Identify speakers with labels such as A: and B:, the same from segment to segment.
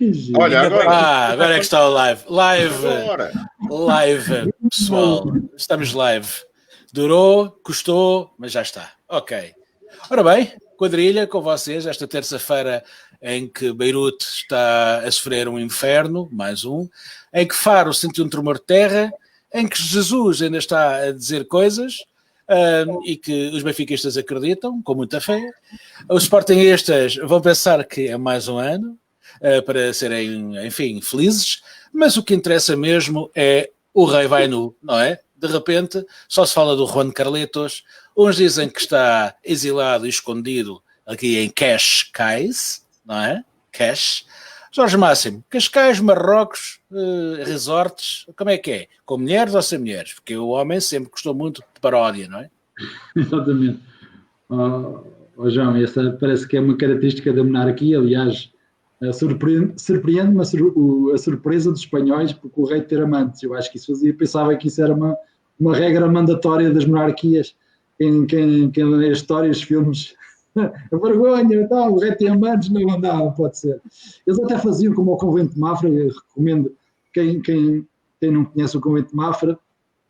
A: Que giro.
B: Olha,
C: agora é que está o live.
B: Agora.
C: Live, pessoal. Estamos live. Durou, custou, mas já está. Ok. Ora bem, quadrilha com vocês, esta terça-feira em que Beirute está a sofrer um inferno, mais um, em que Faro sentiu um tremor de terra, em que Jesus ainda está a dizer coisas e que os benfiquistas acreditam, com muita fé. Os sportinguistas vão pensar que é mais um ano para serem, enfim, felizes, mas o que interessa mesmo é o rei vai nu, não é? De repente, só se fala do Juan Carlitos. Uns dizem que está exilado e escondido aqui em Cascais, não é? Jorge Máximo, Cascais, Marrocos, resorts, como é que é? Com mulheres ou sem mulheres? Porque o homem sempre gostou muito de paródia, não é?
A: Exatamente. João, essa parece que é uma característica da monarquia, aliás, surpreende-me a surpresa dos espanhóis porque o rei ter amantes. Eu acho que isso pensava que isso era uma regra mandatória das monarquias. Quem lê histórias, filmes, a vergonha, o rei tem amantes, não pode ser. Eles até faziam como o Convento de Mafra, eu recomendo quem não conhece o Convento de Mafra,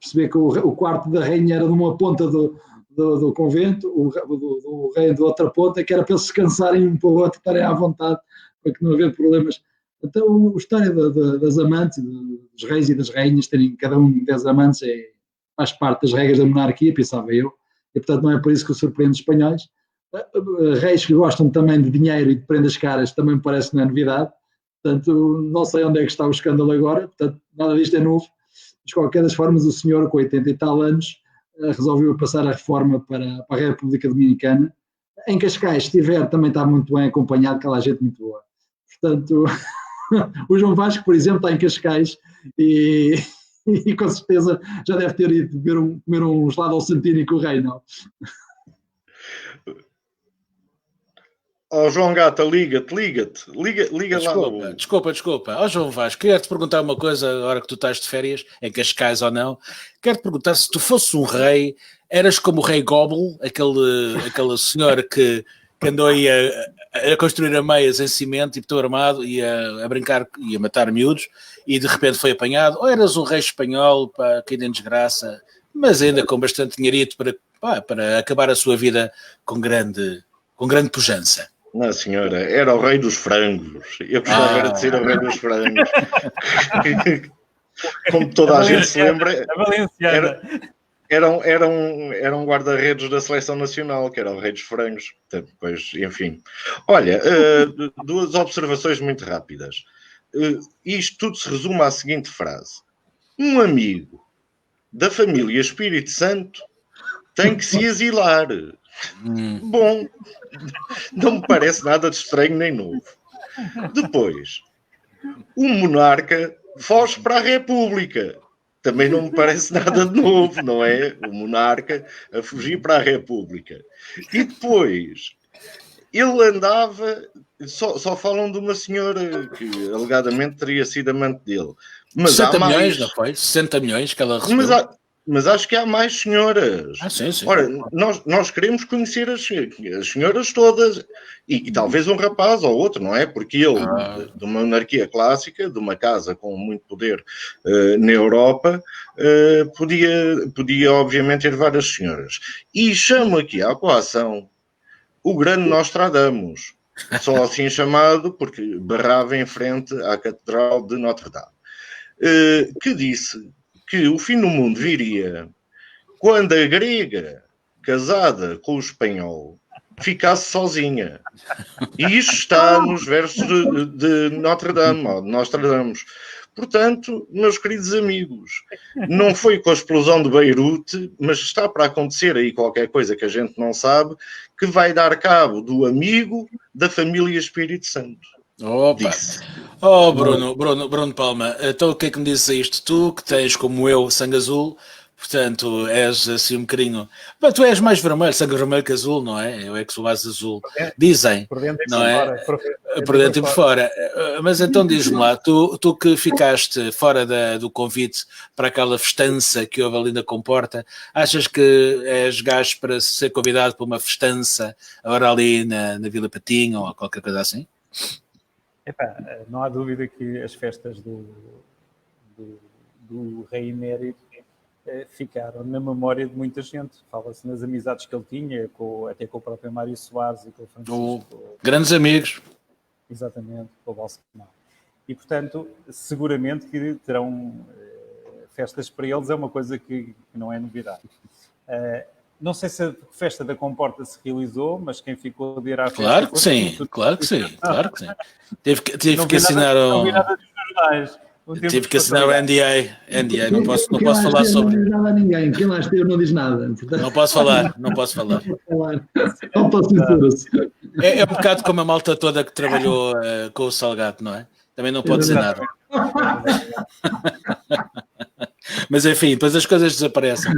A: perceber que o quarto da rainha era de uma ponta do convento, o rei de outra ponta, que era para eles descansarem um para o outro, estarem à vontade, para que não haver problemas. Então, a história das amantes, dos reis e das rainhas, terem cada um 10 amantes, faz parte das regras da monarquia, pensava eu, e portanto não é por isso que eu surpreendo os espanhóis. Reis que gostam também de dinheiro e de prendas caras também me parece que não é novidade, portanto não sei onde é que está o escândalo agora, portanto nada disto é novo, mas de qualquer das formas o senhor com 80 e tal anos resolveu passar a reforma para a República Dominicana. Em Cascais, se estiver, também está muito bem acompanhado, aquela gente muito boa. Portanto, o João Vasco, por exemplo, está em Cascais e com certeza já deve ter ido comer um gelado ao Santini com o rei, não?
B: João Gata, liga lá.
C: Desculpa. João Vasco, queria-te perguntar uma coisa, agora que tu estás de férias, em Cascais ou não, quero-te perguntar se tu fosses um rei, eras como o rei Gobble, aquele senhor que andou aí a construir ameias em cimento e todo armado e a brincar e a matar miúdos e de repente foi apanhado, ou eras um rei espanhol caído em desgraça, mas ainda com bastante dinheirito para acabar a sua vida com grande pujança?
B: Não, senhora, era o rei dos frangos. Eu gostava de ser o rei dos frangos. Como toda a gente se lembra, era um guarda-redes da seleção nacional, que era o rei dos frangos. Depois, enfim. Olha, duas observações muito rápidas. Isto tudo se resume à seguinte frase. Um amigo da família Espírito Santo tem que se exilar. Bom, não me parece nada de estranho nem novo. Depois, o monarca foge para a República. Também não me parece nada de novo, não é? O monarca a fugir para a República. E depois, ele andava... Só falam de uma senhora que alegadamente teria sido amante dele. Mas
C: 60
B: há mais.
C: milhões, não foi? 60 milhões que ela recebeu.
B: Mas acho que há mais senhoras.
C: Sim.
B: Ora, nós queremos conhecer as senhoras todas e talvez um rapaz ou outro, não é? Porque ele, de uma monarquia clássica, de uma casa com muito poder na Europa, podia obviamente ter várias senhoras. E chamo aqui à coação o grande Nostradamus, só assim chamado porque berrava em frente à Catedral de Notre-Dame, que disse que o fim do mundo viria quando a grega, casada com o espanhol, ficasse sozinha. E isto está nos versos de Notre-Dame, ou de Nostradamus. Portanto, meus queridos amigos, não foi com a explosão de Beirute, mas está para acontecer aí qualquer coisa que a gente não sabe, que vai dar cabo do amigo da família Espírito Santo.
C: Opa!
B: Disse.
C: Oh, Bruno Palma, então o que é que me dizes a isto? Tu, que tens, como eu, sangue azul, portanto, és assim um bocadinho... Mas tu és mais vermelho, sangue vermelho que azul, não é? Eu é que sou mais azul. Dizem, não é? Por dentro e por fora. Mas então diz-me lá, tu que ficaste fora do convite para aquela festança que houve ali na Comporta, achas que és gajo para ser convidado para uma festança agora ali na Vila Patinho ou qualquer coisa assim?
D: Epá, não há dúvida que as festas do rei emérito ficaram na memória de muita gente. Fala-se nas amizades que ele tinha, até com o próprio Mário Soares e com o Francisco.
C: Grandes amigos.
D: Exatamente, com o Bolsonaro. E, portanto, seguramente que terão festas para eles, é uma coisa que não é novidade. Não sei se a festa da Comporta se realizou, mas quem ficou a ver à festa...
C: Claro que sim, claro que sim, claro que sim. Tive que assinar o...
D: Não vi nada dos jornais.
C: Tive que assinar o NDA, não posso falar sobre...
A: Não diz nada a ninguém, quem lá esteve não diz nada.
C: Não posso falar.
A: Não posso censura-se.
C: É um bocado como a malta toda que trabalhou com o Salgado, não é? Também não pode dizer nada. Mas enfim, depois as coisas desaparecem.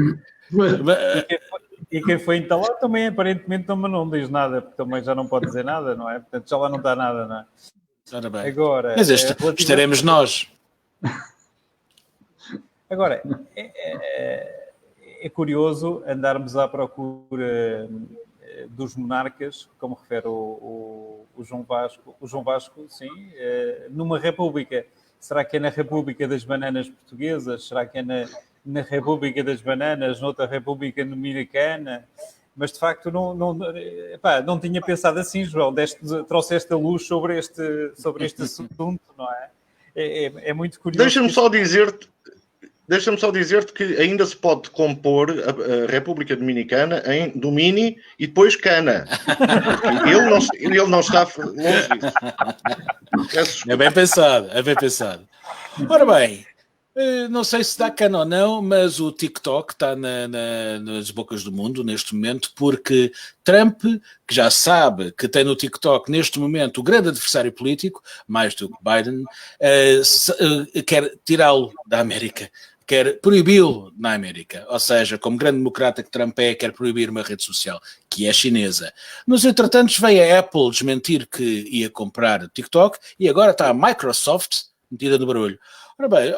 D: E quem foi entalado também aparentemente não diz nada, porque também já não pode dizer nada, não é? Portanto, já lá não dá nada, não é?
C: Ora bem.
D: Agora,
C: mas estaremos nós.
D: Agora, é curioso andarmos à procura dos monarcas, como refere o João Vasco. O João Vasco, sim, numa república. Será que é na República das Bananas Portuguesas? Será que é na República das Bananas, noutra República Dominicana? Mas, de facto, não tinha pensado assim, João. Trouxeste a luz sobre este assunto, não é? É muito curioso.
B: Deixa-me só dizer-te que ainda se pode compor a República Dominicana em Domini e depois Cana. Ele não está longe disso.
C: É bem pensado. Ora bem, não sei se dá cana ou não, mas o TikTok está nas bocas do mundo neste momento, porque Trump, que já sabe que tem no TikTok neste momento o grande adversário político, mais do que Biden, quer tirá-lo da América. Quer proibi-lo na América, ou seja, como grande democrata que Trump quer proibir uma rede social, que é chinesa. Nos entretantos veio a Apple desmentir que ia comprar o TikTok e agora está a Microsoft metida no barulho. Ora bem,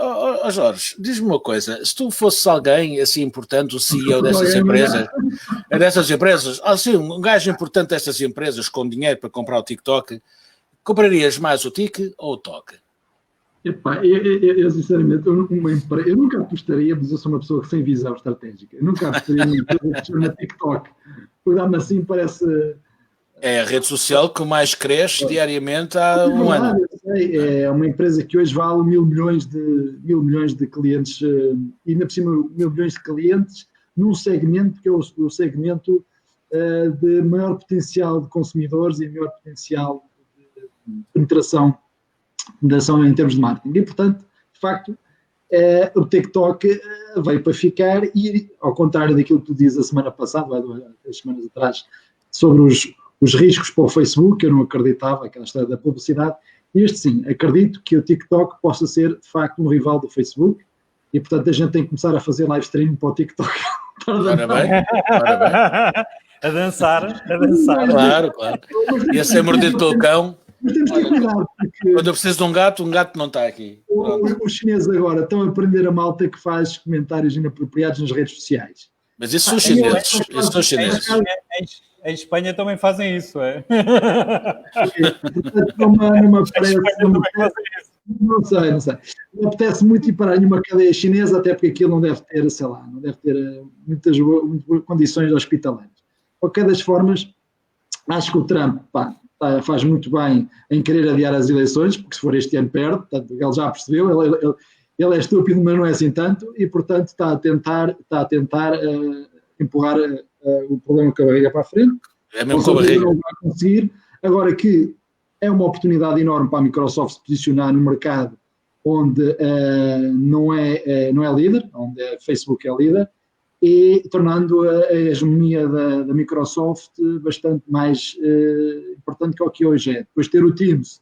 C: Jorge, diz-me uma coisa, se tu fosses alguém assim importante, o CEO dessas empresas, assim, um gajo importante dessas empresas com dinheiro para comprar o TikTok, comprarias mais o Tik ou o Tok?
A: Epá, eu sinceramente, eu nunca apostaria, mas eu sou uma pessoa sem visão estratégica. Eu nunca apostaria numa empresa que se chama TikTok. Cuidado-me assim, parece...
C: É a rede social que mais cresce diariamente há um ano.
A: É uma empresa que hoje vale mil milhões de clientes, e ainda por cima 1.000 milhões de clientes, num segmento que é o segmento de maior potencial de consumidores e maior potencial de penetração da ação em termos de marketing. E, portanto, de facto, o TikTok veio para ficar e, ao contrário daquilo que tu dizes a semana passada, 2 semanas atrás, sobre os riscos para o Facebook, eu não acreditava, aquela história da publicidade, este sim, acredito que o TikTok possa ser, de facto, um rival do Facebook e, portanto, a gente tem que começar a fazer live stream para o TikTok.
C: Ora bem.
D: A dançar.
C: Claro. E a ser mordido pelo cão.
A: Mas temos que ter cuidado, porque...
C: Quando eu preciso de um gato não está aqui.
A: Os chineses agora estão a aprender a malta que faz comentários inapropriados nas redes sociais.
C: Mas isso são chineses.
D: Em Espanha também fazem isso, é?
A: Não sei. Não apetece muito ir parar em uma cadeia chinesa, até porque aquilo não deve ter, sei lá, não deve ter muitas condições hospitalares. De qualquer das formas, acho que o Trump faz muito bem em querer adiar as eleições, porque se for este ano perde, portanto, ele já percebeu, ele é estúpido, mas não é assim tanto, e portanto está a tentar empurrar o problema com a barriga para a frente.
C: É mesmo com a barriga.
A: Não vai conseguir. Agora que é uma oportunidade enorme para a Microsoft se posicionar no mercado onde não é líder, onde a Facebook é líder, e tornando a hegemonia da Microsoft bastante mais importante que o que hoje é. Depois ter o Teams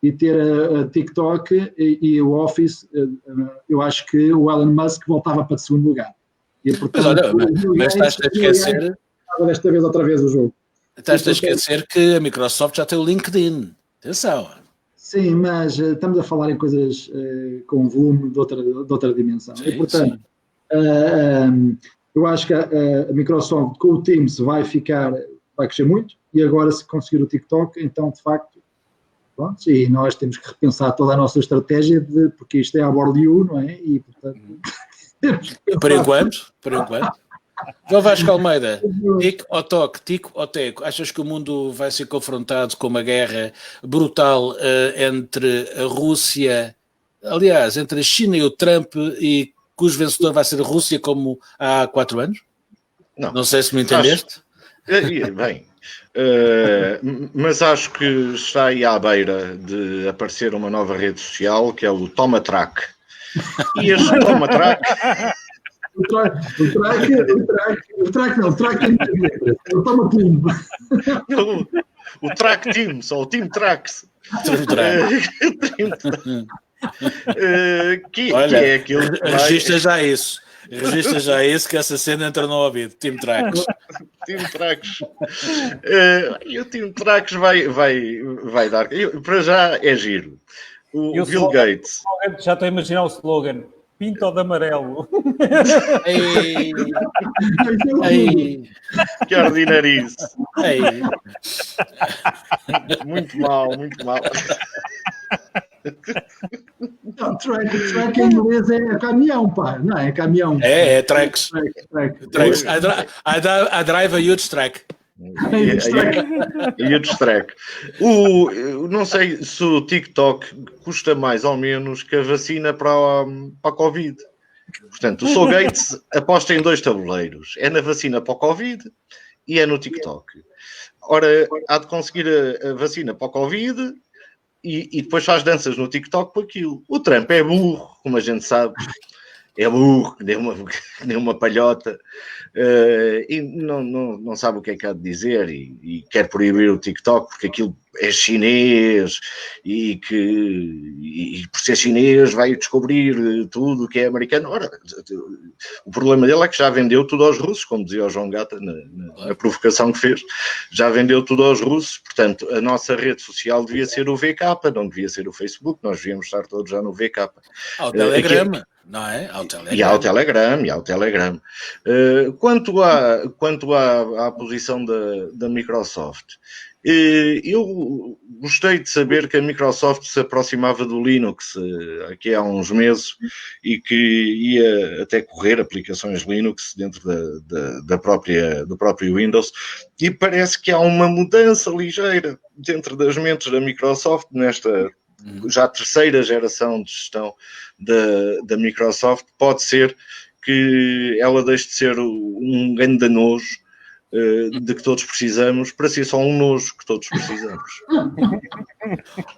A: e ter a TikTok e o Office, eu acho que o Elon Musk voltava para o segundo lugar. E, portanto,
C: mas estás a esquecer...
A: Desta vez outra vez o jogo.
C: Estás a esquecer que a Microsoft já tem o LinkedIn. Atenção.
A: Sim, mas estamos a falar em coisas com volume de outra dimensão.
C: Sim,
A: e, portanto, eu acho que a Microsoft com o Teams vai crescer muito, e agora se conseguir o TikTok, então, de facto, Pronto, e nós temos que repensar toda a nossa estratégia, porque isto é a bordo de não é? E, portanto, temos que pensar.
C: Por enquanto. João Vasco Almeida, tic ou toque, tico ou teco? Achas que o mundo vai ser confrontado com uma guerra brutal entre a Rússia, aliás, entre a China e o Trump, e cujo vencedor vai ser a Rússia como há 4 anos? Não sei se me entendeste.
B: Bem, mas acho que está aí à beira de aparecer uma nova rede social, que é o Tomatrack. E este Tomatrack...
A: O track tem muitas letras. O Toma Team.
B: O Track Team, só o Team Tracks. Que é aquilo que
C: registra já isso. Registra já isso, que essa cena entra no ouvido. Team Tracks.
B: Team Tracks. E o Team Tracks vai dar. Para já é giro. O Bill
D: slogan,
B: Gates.
D: Já estou a imaginar o slogan. Pinto de amarelo.
C: Ei.
B: Que ordinarice. Muito mal.
A: Não, track em inglês é caminhão, pá. Não, é caminhão.
C: É tracks.
A: Tracks.
C: I drive a huge track.
B: E o distrack. Não sei se o TikTok custa mais ou menos que a vacina para a Covid. Portanto, o Sr. Gates aposta em 2 tabuleiros. É na vacina para a Covid e é no TikTok. Ora, há de conseguir a vacina para a Covid e depois faz danças no TikTok por aquilo. O Trump é burro, como a gente sabe. É burro, que nem uma palhota, e não sabe o que é que há de dizer e quer proibir o TikTok porque aquilo é chinês e por ser chinês vai descobrir tudo o que é americano. Ora, o problema dele é que já vendeu tudo aos russos, como dizia o João Gata na provocação que fez, já vendeu tudo aos russos, portanto a nossa rede social devia ser o VK, não devia ser o Facebook, nós devíamos estar todos já no VK.
C: Ao Telegram. Não é?
B: E ao Telegram. Quanto à posição da Microsoft, eu gostei de saber que a Microsoft se aproximava do Linux aqui há uns meses e que ia até correr aplicações Linux dentro do próprio Windows, e parece que há uma mudança ligeira dentro das mentes da Microsoft nesta já terceira geração de gestão da Microsoft. Pode ser que ela deixe de ser um grande nojo de que todos precisamos para ser só um nojo que todos precisamos.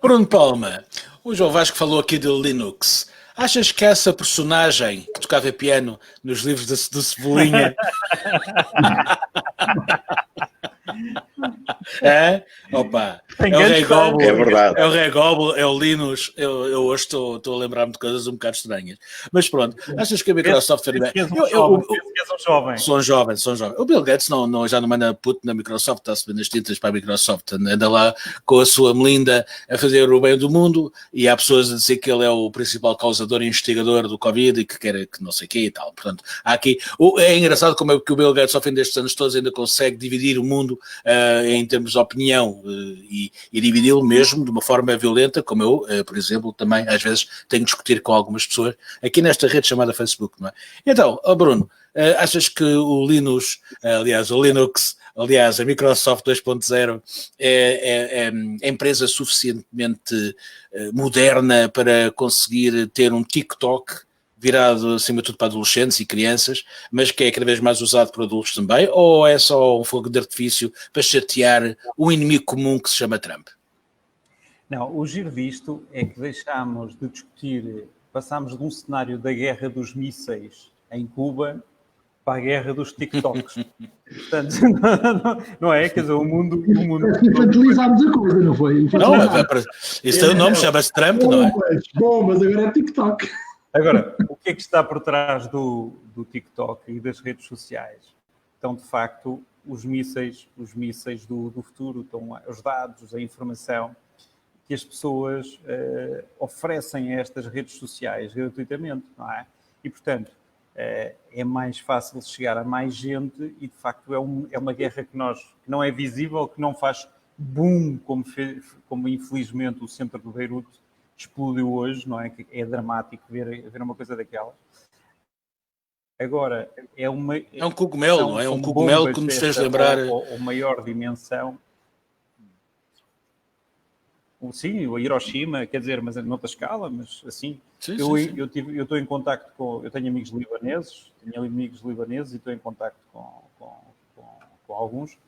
C: Bruno Palma, o João Vasco falou aqui de Linux. Achas que essa personagem que tocava piano nos livros do Cebolinha é? Opa, é o Rei Gobo,
B: é verdade.
C: É o Rei Gobo, é o Linus. Eu hoje estou a lembrar-me de coisas um bocado estranhas. Mas pronto, achas que a Microsoft... Sou jovem. O Bill Gates já não manda puto na Microsoft, está a subir nas tintas para a Microsoft, anda lá com a sua melinda a fazer o bem do mundo, e há pessoas a dizer que ele é o principal causador e instigador do Covid e que quer que não sei o quê e tal. Portanto, há aqui... É engraçado como é que o Bill Gates, ao fim destes anos todos, ainda consegue dividir o mundo em termos de opinião e dividi-lo mesmo de uma forma violenta, como eu, por exemplo, também às vezes tenho que discutir com algumas pessoas aqui nesta rede chamada Facebook, não é? Então, Bruno, achas que o Linux, a Microsoft 2.0 é empresa suficientemente moderna para conseguir ter um TikTok virado acima de tudo para adolescentes e crianças, mas que é cada vez mais usado por adultos também, ou é só um fogo de artifício para chatear o inimigo comum que se chama Trump?
D: Não, o giro disto é que deixámos de discutir, passámos de um cenário da guerra dos mísseis em Cuba para a guerra dos TikToks. Portanto, não é? Quer dizer, o mundo...
A: Infantilizámos a coisa, não foi?
C: Não, isso tem o nome, chama-se Trump, não é?
A: Bom, mas agora é TikTok.
D: Agora, o que é que está por trás do TikTok e das redes sociais? Então, de facto, os mísseis do futuro, estão os dados, a informação que as pessoas oferecem a estas redes sociais gratuitamente, não é? E, portanto, é mais fácil chegar a mais gente e, de facto, é uma guerra que não é visível, que não faz boom, como infelizmente o centro de Beirute explodiu hoje, não é? Que é dramático ver uma coisa daquela. Agora,
C: é um cogumelo, não é? Um cogumelo que nos fez lembrar...
D: Ou maior dimensão. Sim, o Hiroshima, quer dizer, mas noutra escala, mas assim...
C: Sim.
D: Eu estou em contacto com... Eu tenho amigos libaneses, e estou em contacto com alguns,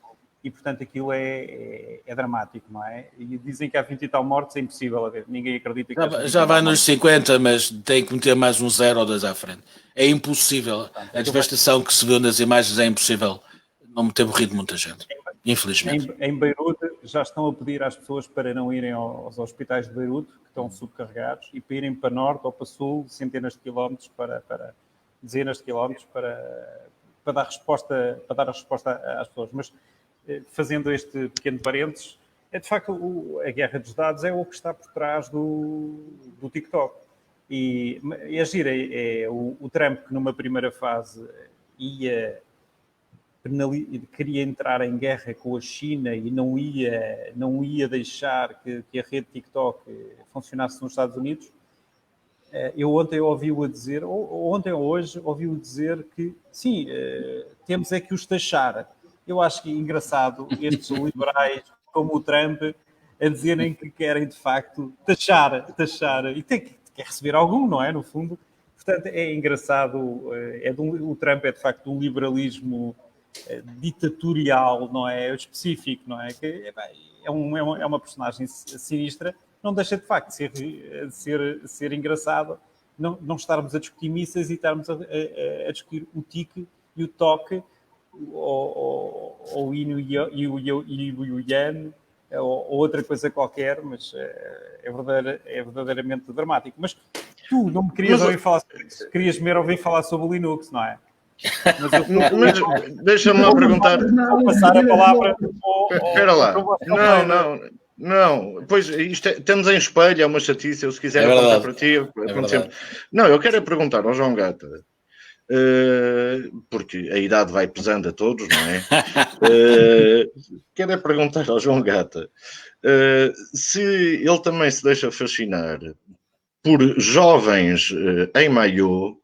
D: e portanto aquilo é dramático, não é? E dizem que há 20 e tal mortes, é impossível haver, ninguém acredita que...
C: Já vai nos 50, mas tem que meter mais um 0 ou 2 à frente. É impossível. A devastação que se viu nas imagens é impossível não ter morrido muita gente, infelizmente.
D: Em Beirute já estão a pedir às pessoas para não irem aos hospitais de Beirute, que estão subcarregados, e para irem para norte ou para sul, centenas de quilómetros, dezenas de quilómetros, para dar resposta às pessoas. Mas, fazendo este pequeno parênteses, de facto a guerra dos dados é o que está por trás do TikTok. E a gira é o Trump, que numa primeira fase queria entrar em guerra com a China e não ia deixar que a rede TikTok funcionasse nos Estados Unidos. Eu ontem ouvi-o dizer, ou ontem ou hoje, ouvi-o dizer que sim, temos é que os taxar. Eu acho que é engraçado estes liberais como o Trump a dizerem que querem de facto taxar e quer receber algum, não é? No fundo. Portanto, é engraçado, o Trump é de facto um liberalismo ditatorial, não é? Específico, não é? Que é uma personagem sinistra, não deixa de facto ser engraçado não estarmos a discutir mísseis e estarmos a discutir o tique e o toque, ou o yin e o yang, ou outra coisa qualquer, mas é verdadeiramente dramático. Mas tu não me querias ouvir falar sobre isso, querias-me ouvir falar sobre o Linux, não é?
B: Mas deixa-me lá perguntar.
D: Vou passar a palavra.
B: Espera lá. Não. Pois estamos em espelho, é uma chatice. Eu, se quiser apontar para ti, sempre. Não, eu quero perguntar ao João Gata, porque a idade vai pesando a todos, não é? Quero perguntar ao João Gata se ele também se deixa fascinar por jovens em maiô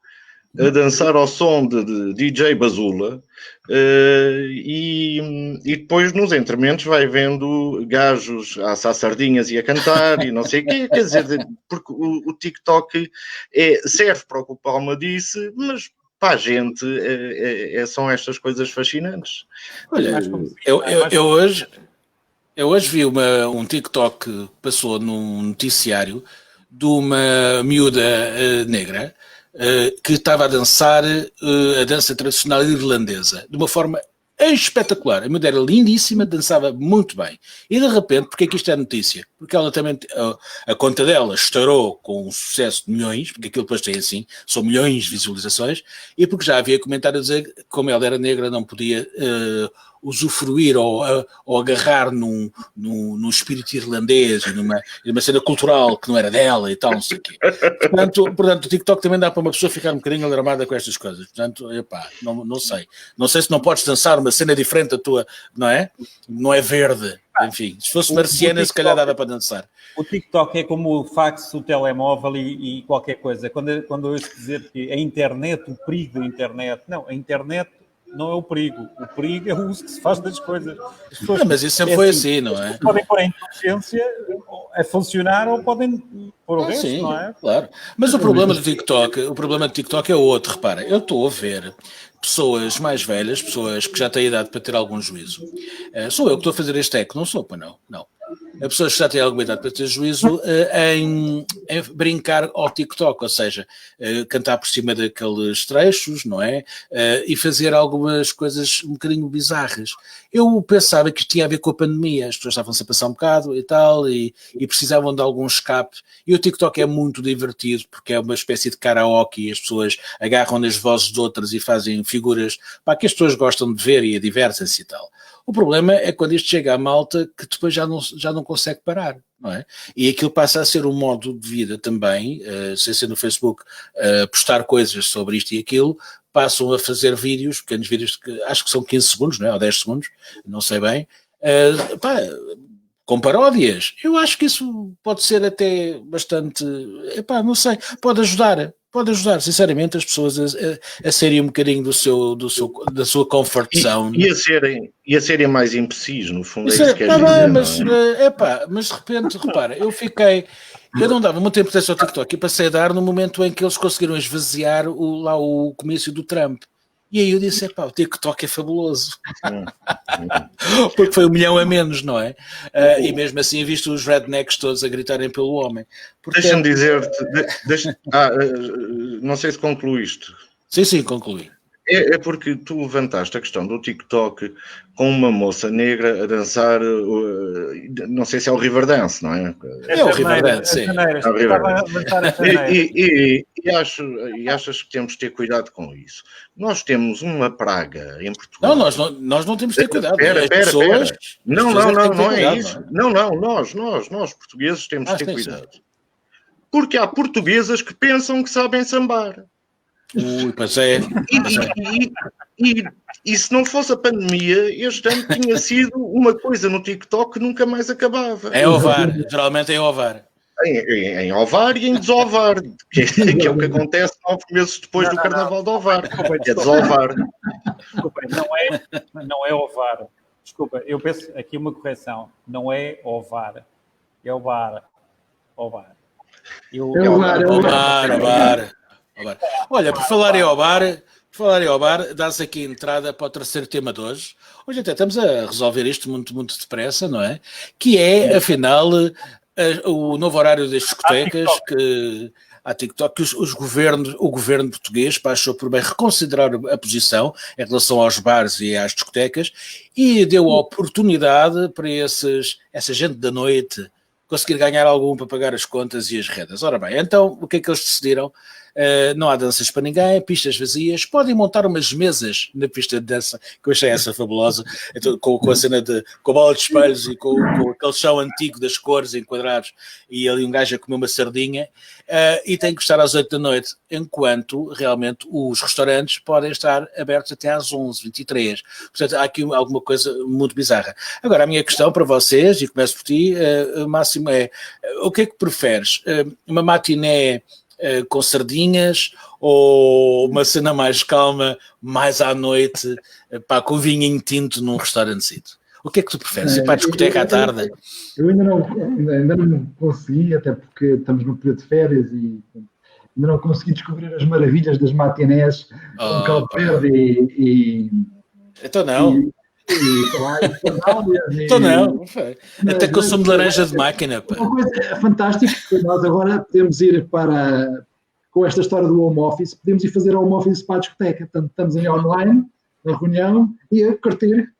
B: a dançar ao som de DJ Bazula e depois nos entrementos vai vendo gajos a assar sardinhas e a cantar e não sei o quê. Quer dizer, porque o TikTok serve para o que o Palma disse, mas para a gente são estas coisas fascinantes.
C: Olha, eu hoje vi um TikTok que passou num noticiário de uma miúda negra que estava a dançar a dança tradicional irlandesa de uma forma espetacular. A mulher era lindíssima, dançava muito bem. E de repente, porque é que isto é notícia? Porque ela também, a conta dela estourou com um sucesso de milhões, porque aquilo depois tem assim, são milhões de visualizações, e porque já havia comentário a dizer que como ela era negra não podia usufruir ou agarrar num espírito irlandês e numa cena cultural que não era dela e tal, não sei o quê. Portanto, o TikTok também dá para uma pessoa ficar um bocadinho alarmada com estas coisas. Portanto, não sei. Não sei se não podes dançar uma cena diferente da tua, não é? Não é verde. Enfim, se fosse marciana, se calhar dava para dançar.
D: O TikTok é como o fax, o telemóvel e qualquer coisa. Quando eu ouço dizer que a internet, o perigo da internet, não, a internet não é o perigo é o uso que se faz das coisas.
C: Mas isso sempre foi assim, não é?
D: Podem pôr a inteligência a funcionar ou podem pôr o resto,
C: sim,
D: não é?
C: Claro. Mas o problema do TikTok é outro, repara, eu estou a ver pessoas mais velhas, pessoas que já têm idade para ter algum juízo. Sou eu que estou a fazer este eco, não sou, pá, não. A pessoas que já têm alguma idade para ter juízo em brincar ao TikTok, ou seja, cantar por cima daqueles trechos, não é? E fazer algumas coisas um bocadinho bizarras. Eu pensava que tinha a ver com a pandemia, as pessoas estavam-se a passar um bocado e tal, e precisavam de algum escape. E o TikTok é muito divertido, porque é uma espécie de karaoke, e as pessoas agarram nas vozes de outras e fazem figuras que as pessoas gostam de ver e divertem-se e tal. O problema é quando isto chega à malta que depois já não consegue parar, não é? E aquilo passa a ser um modo de vida também, sem ser no Facebook, postar coisas sobre isto e aquilo, passam a fazer vídeos, pequenos vídeos que acho que são 15 segundos, não é? Ou 10 segundos, não sei bem, com paródias, eu acho que isso pode ser até bastante, não sei, pode ajudar, sinceramente, as pessoas a serem um bocadinho da sua comfort zone.
B: E a serem mais imprecis, no fundo,
C: Isso
B: é isso que queres dizer,
C: mas de repente, repara, eu não dava muita importância ao TikTok e passei a dar no momento em que eles conseguiram esvaziar o comício do Trump. E aí eu disse, o TikTok é fabuloso. Porque foi 1 milhão a menos, não é? E mesmo assim, visto os rednecks todos a gritarem pelo homem. Portanto...
B: Deixa-me dizer-te... não sei se concluíste.
C: Sim, concluí.
B: É porque tu levantaste a questão do TikTok com uma moça negra a dançar, não sei se é o Riverdance, não é?
C: É o Riverdance, sim.
B: É o Riverdance. E achas que temos de ter cuidado com isso? Nós temos uma praga em Portugal.
C: Não, nós não temos de ter cuidado.
B: Pera. Não é isso. Não, nós portugueses temos de ter cuidado. Porque há portuguesas que pensam que sabem sambar.
C: Pois é.
B: E se não fosse a pandemia, este ano tinha sido uma coisa no TikTok que nunca mais acabava.
C: É ovar, geralmente é ovar.
B: Em ovar e em desovar, que é o que acontece 9 meses depois do Carnaval de Ovar. É desovar.
D: Desculpa, não é ovar. Desculpa, eu penso aqui uma correção. Não é ovar, é ovar. Ovar. Olha, por falar em ovar, dá-se aqui entrada para o terceiro tema de hoje. Hoje até estamos a resolver isto muito, muito depressa, não é? Que é, afinal, o novo horário das discotecas à TikTok, que o governo português achou por bem reconsiderar a posição em relação aos bares e às discotecas e deu a oportunidade para essa gente da noite conseguir ganhar algum para pagar as contas e as rendas. Ora bem, então o que é que eles decidiram? Não há danças para ninguém, pistas vazias, podem montar umas mesas na pista de dança, que eu achei essa fabulosa, então, com a cena com a bola de espelhos e com aquele chão antigo das cores enquadrados e ali um gajo a comer uma sardinha, e tem que estar às 8 da noite, enquanto realmente os restaurantes podem estar abertos até às 11h23. Portanto, há aqui alguma coisa muito bizarra. Agora, a minha questão para vocês, e começo por ti, Máximo, é o que é que preferes? Uma matiné com sardinhas ou uma cena mais calma, mais à noite, com vinho tinto num restaurantezito? O que é que tu preferes? Ir para a discoteca à tarde?
A: Eu ainda não consegui, até porque estamos no período de férias e ainda não consegui descobrir as maravilhas das matinés com Cabo Verde e...
C: Então não. Então não. Até consumo de laranja de máquina. Pá.
A: Uma coisa fantástica, que nós agora podemos ir com esta história do home office, podemos ir fazer home office para a discoteca. Portanto, estamos em online, na reunião, e a curtir,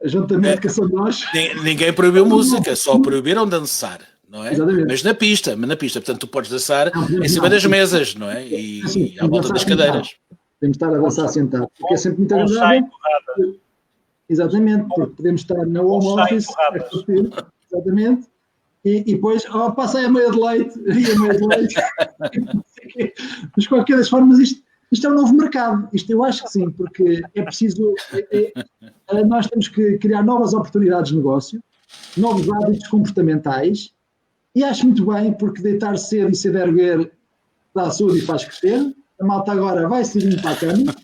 A: juntamente com nós.
C: Ninguém proibiu música, só proibiram dançar. Não é?
A: Exatamente.
C: Mas na pista, portanto tu podes dançar em cima das mesas, não é? E à volta das cadeiras.
A: Podemos estar a dançar sentado, porque é sempre muito agradável. Exatamente, porque podemos estar na home office, exatamente, e depois passei a meia de leite, mas de qualquer das formas isto é um novo mercado, isto eu acho que sim, porque é preciso, nós temos que criar novas oportunidades de negócio, novos hábitos comportamentais, e acho muito bem, porque deitar cedo e cedo erguer dá saúde e faz crescer, a malta agora vai seguindo para a cama,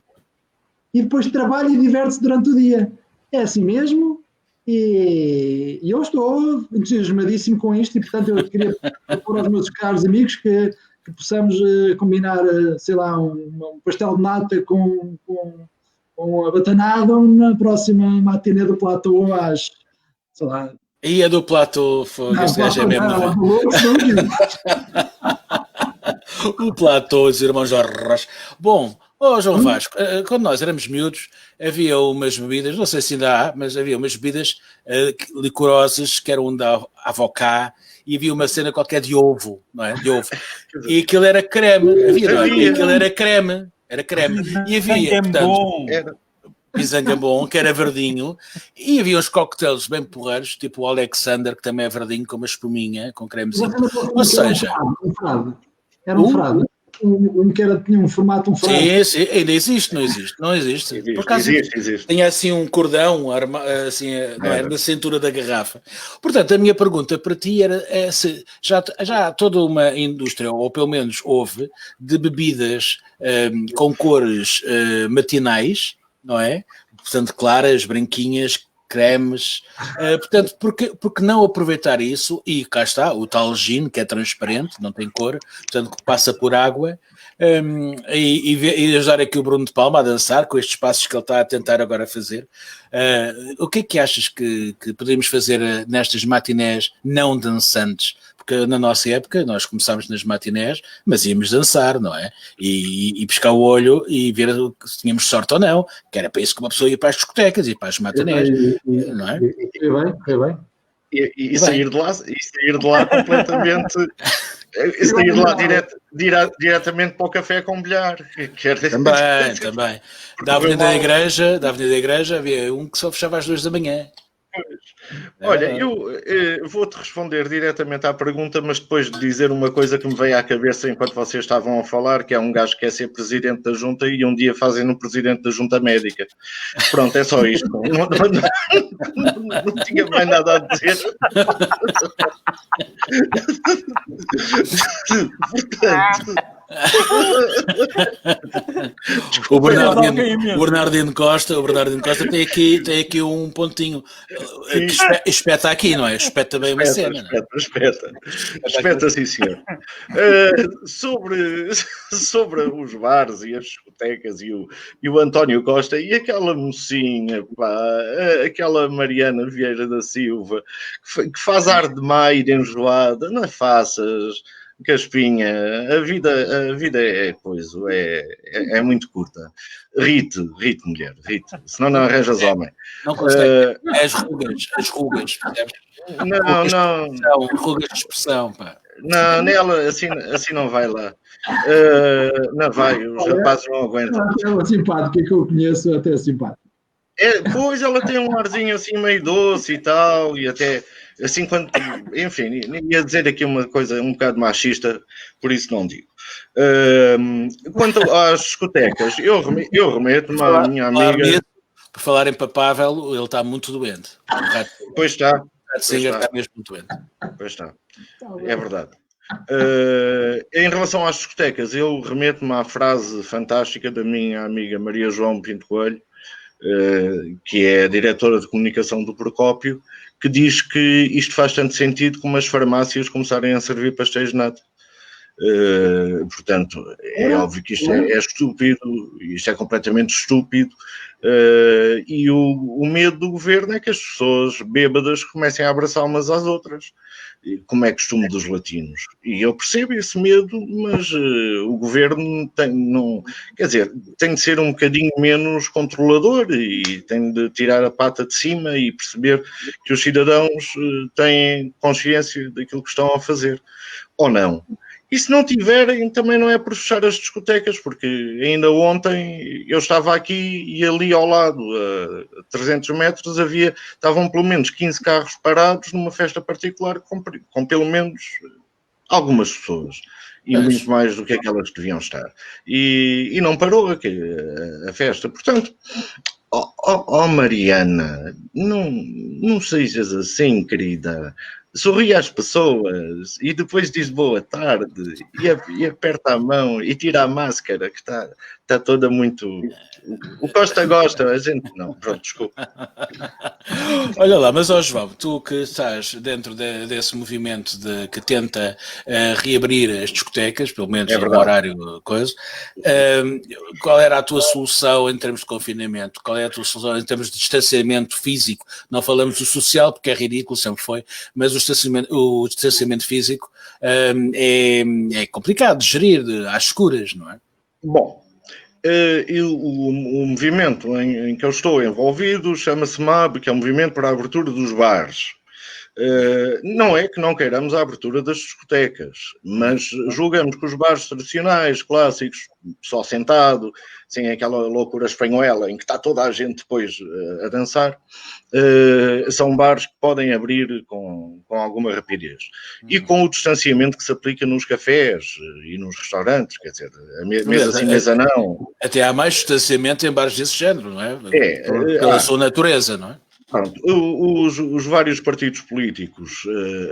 A: e depois trabalha e diverte-se durante o dia. É assim mesmo, e eu estou entusiasmadíssimo com isto, e portanto eu queria propor aos meus caros amigos que possamos combinar, sei lá, um pastel de nata com a batanada na próxima matiné do platô às, sei lá...
C: E a do platô, esse gajo é mesmo... O platô, os irmãos Jorros. Bom... João Vasco, quando nós éramos miúdos, havia umas bebidas, não sei se ainda há, mas havia umas bebidas licorosas que eram da Avocá e havia uma cena qualquer de ovo, não é? De ovo. E aquilo era creme, aquilo era creme. E havia, portanto, Pisangambon, que era verdinho, e havia uns coquetéis bem porreiros, tipo o Alexander, que também é verdinho, com uma espuminha, com cremezinho. Ou seja...
A: Era um frade. que era, tinha um formato, um frango.
C: Sim, ainda existe, não existe. Por acaso,
B: existe.
C: tinha assim um cordão, assim, não era na cintura da garrafa. Portanto, a minha pergunta para ti era se já há toda uma indústria, ou pelo menos houve, de bebidas com cores matinais, não é? Portanto, claras, branquinhas, cremes. Portanto, porque não aproveitar isso? E cá está, o tal gin, que é transparente, não tem cor, portanto, que passa por água. E ajudar aqui o Bruno de Palma a dançar com estes passos que ele está a tentar agora fazer. O que é que achas que podemos fazer nestas matinés não dançantes? Porque na nossa época nós começámos nas matinés, mas íamos dançar, não é? E pescar o olho e ver se tínhamos sorte ou não, que era para isso que uma pessoa ia para as discotecas e para as matinés, não é?
A: Foi bem.
B: E sair de lá completamente... Sair de lá diretamente para o café com bilhar.
C: Também. Da Avenida da Igreja havia um que só fechava às 2 da manhã.
B: Olha, eu vou-te responder diretamente à pergunta, mas depois de dizer uma coisa que me veio à cabeça enquanto vocês estavam a falar, que é um gajo que quer ser presidente da junta e um dia fazem um presidente da junta médica. Pronto, é só isto. Não tinha mais nada a dizer.
C: O Bernardino Costa tem aqui um pontinho que espeta aqui, não é? Espeta bem uma cena.
B: Espeta, sim, senhor. Sobre os bares e as discotecas e o António Costa e aquela mocinha, aquela Mariana Vieira da Silva, que faz ar de maio enjoada, não faças... Caspinha, a vida é muito curta. Rite, mulher, rite. Senão não arranjas homem.
C: Não consegue. As rugas, percebes?
B: Não.
C: Rugas de expressão, pá.
B: Não, nela assim não vai lá. Não vai, os rapazes não aguentam.
A: Ela é simpática, que eu conheço, até simpática.
B: Pois ela tem um arzinho assim meio doce e tal, e até assim quando, enfim, ia dizer aqui uma coisa um bocado machista, por isso não digo. Quanto às discotecas, eu remeto-me à minha amiga.
C: Por falar em papável, ele está muito doente.
B: Pois está.
C: O Singer está mesmo muito doente.
B: Pois está, é verdade. Em relação às discotecas, eu remeto-me à frase fantástica da minha amiga Maria João Pinto Coelho, que é a diretora de comunicação do Procópio, que diz que isto faz tanto sentido como as farmácias começarem a servir pastéis de nata. Portanto, é óbvio que isto é estúpido, isto é completamente estúpido, e o medo do governo é que as pessoas bêbadas comecem a abraçar umas às outras, como é costume dos latinos. E eu percebo esse medo, mas o governo tem de ser um bocadinho menos controlador e tem de tirar a pata de cima e perceber que os cidadãos têm consciência daquilo que estão a fazer, ou não. E se não tiverem, também não é por fechar as discotecas, porque ainda ontem eu estava aqui e ali ao lado, a 300 metros, estavam pelo menos 15 carros parados numa festa particular com pelo menos algumas pessoas. E muito mais do que aquelas que deviam estar. E não parou a festa. Portanto, Mariana, não sejas assim, querida. Sorri às pessoas e depois diz boa tarde e aperta a mão e tira a máscara, que está toda muito... O Costa gosta, a gente não. Pronto, desculpa.
C: Olha lá, mas João, tu que estás dentro desse movimento que tenta reabrir as discotecas, pelo menos no horário coisa, qual era a tua solução em termos de confinamento? Qual é a tua solução em termos de distanciamento físico? Não falamos do social, porque é ridículo, sempre foi, mas o distanciamento físico é complicado de gerir às escuras, não é?
B: Bom, o movimento em que eu estou envolvido chama-se MAB, que é o Movimento para a Abertura dos Bares. Não é que não queiramos a abertura das discotecas, mas julgamos que os bares tradicionais, clássicos, só sentado, sem aquela loucura espanhola em que está toda a gente depois a dançar, são bares que podem abrir com alguma rapidez. E com o distanciamento que se aplica nos cafés e nos restaurantes, quer dizer, mesa sim, mesa não.
C: Até há mais distanciamento em bares desse género, não é? Pela sua natureza, não é?
B: Pronto, os vários partidos políticos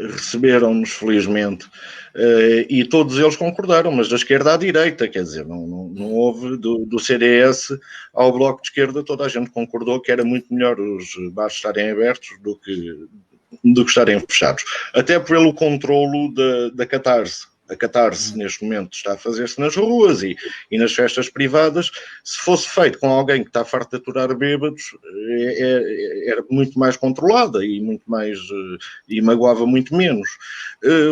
B: receberam-nos, felizmente, e todos eles concordaram, mas da esquerda à direita, quer dizer, não houve do CDS ao Bloco de Esquerda, toda a gente concordou que era muito melhor os bares estarem abertos do que estarem fechados. Até pelo controlo da catarse. A catarse, neste momento, está a fazer-se nas ruas e nas festas privadas. Se fosse feito com alguém que está farto de aturar bêbados, era muito mais controlada e muito mais e magoava muito menos.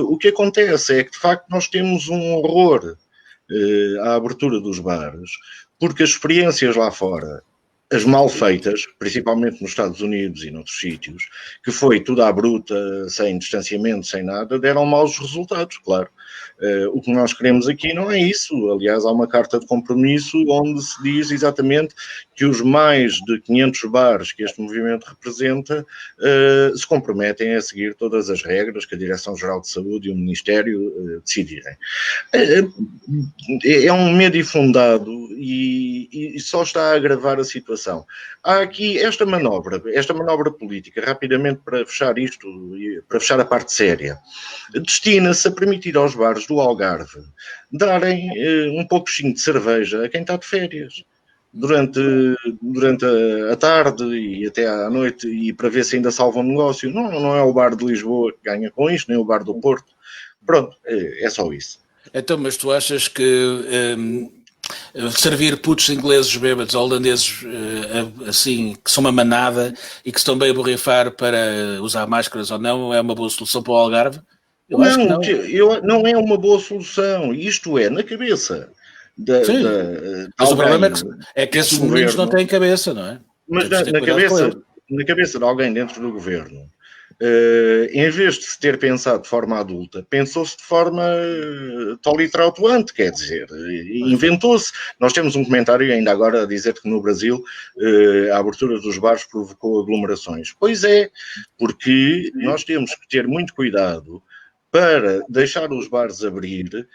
B: O que acontece é que, de facto, nós temos um horror à abertura dos bares, porque as experiências lá fora, as mal feitas, principalmente nos Estados Unidos e noutros sítios, que foi tudo à bruta, sem distanciamento, sem nada, deram maus resultados, claro. O que nós queremos aqui não é isso. Aliás, há uma carta de compromisso onde se diz exatamente que os mais de 500 bares que este movimento representa se comprometem a seguir todas as regras que a Direção-Geral de Saúde e o Ministério decidirem. É um medo infundado e só está a agravar a situação. Há aqui esta manobra política, rapidamente para fechar isto, para fechar a parte séria, destina-se a permitir aos bares do Algarve darem um pouquinho de cerveja a quem está de férias. Durante a tarde e até à noite, e para ver se ainda salva um negócio. Não é o bar de Lisboa que ganha com isto, nem o bar do Porto. Pronto, é só isso.
C: Então, mas tu achas que servir putos ingleses bêbados, holandeses, assim, que são uma manada e que se estão bem a borrifar para usar máscaras ou não, é uma boa solução para o Algarve? Eu acho que não.
B: Não é uma boa solução. Isto é, na cabeça
C: mas o problema é que esses meninos não têm cabeça, não é?
B: Mas na cabeça de alguém dentro do governo, em vez de se ter pensado de forma adulta, pensou-se de forma tolitrautuante, quer dizer, inventou-se. Nós temos um comentário ainda agora a dizer que no Brasil a abertura dos bares provocou aglomerações. Pois é, porque nós temos que ter muito cuidado para deixar os bares abrir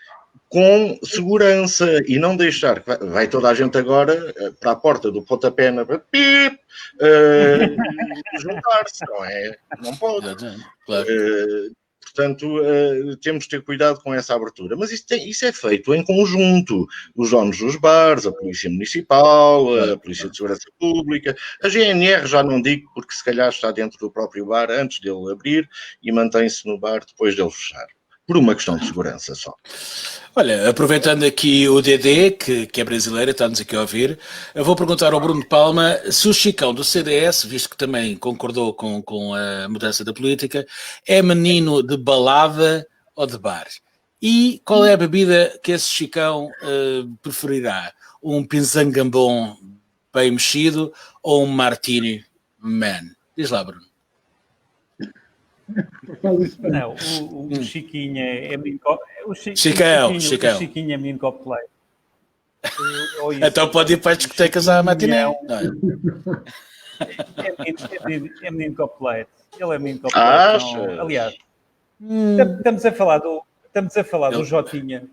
B: com segurança e não deixar que vai toda a gente agora para a porta do pontapé na juntar-se, não é? Não pode.
C: Claro.
B: Portanto, temos de ter cuidado com essa abertura. Mas isso é feito em conjunto. Os donos dos bares, a Polícia Municipal, a Polícia de Segurança Pública, a GNR já não digo, porque se calhar está dentro do próprio bar antes dele abrir e mantém-se no bar depois dele fechar. Por uma questão de segurança só.
C: Olha, aproveitando aqui o DD, que é brasileiro, está-nos aqui a ouvir, eu vou perguntar ao Bruno Palma se o Chicão do CDS, visto que também concordou com a mudança da política, é menino de balada ou de bar? E qual é a bebida que esse Chicão preferirá? Um pinzangambon bem mexido ou um martini man? Diz lá, Bruno.
D: Não, o Chiquinho é menino copo. O Chiquinho é menino copo de leite.
C: Então pode ir para as discotecas à matiné.
D: É menino copo de leite. Ele é menino copo de leite. Aliás, estamos a falar do Jotinha.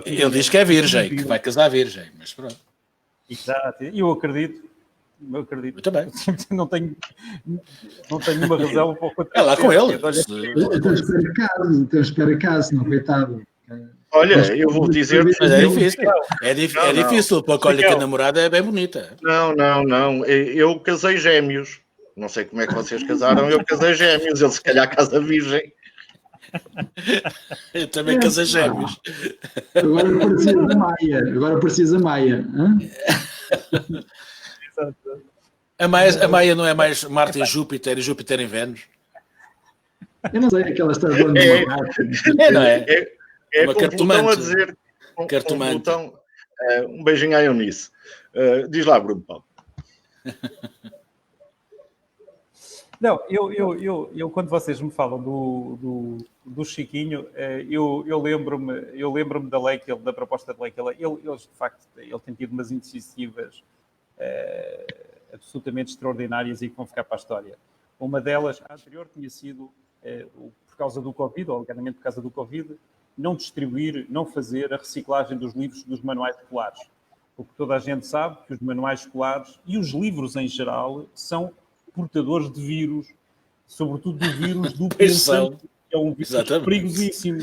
C: Ele diz que é virgem, que vai casar virgem, mas pronto.
D: Exato, eu acredito.
C: Muito bem.
D: Não tenho nenhuma razão para o que
C: é lá com ele.
A: Então espera caso, não, coitado.
B: Olha, eu vou dizer...
C: Mas é difícil, porque olha que a namorada é bem bonita.
B: Não. Eu casei gêmeos. Não sei como é que vocês casaram, eu casei gêmeos. Ele se calhar casa virgem.
C: Eu também casei gêmeos.
A: Agora precisa Maia.
C: A Maia não é mais Marte em Júpiter e Júpiter em Vênus?
A: Eu não sei, aquela está dando
C: não é?
B: É uma cartomante a dizer
C: cartomante.
B: Um beijinho à Eunice. Diz lá, Bruno Paulo.
D: Não, eu quando vocês me falam do Chiquinho, eu lembro-me da lei, da proposta de lei que ele de facto, ele tem tido umas iniciativas absolutamente extraordinárias e que vão ficar para a história. Uma delas, a anterior, tinha sido, por causa do Covid, ou alegadamente por causa do Covid, não distribuir, não fazer a reciclagem dos livros dos manuais escolares. Porque toda a gente sabe que os manuais escolares e os livros em geral são portadores de vírus, sobretudo do vírus do pensamento, que é um vírus perigosíssimo.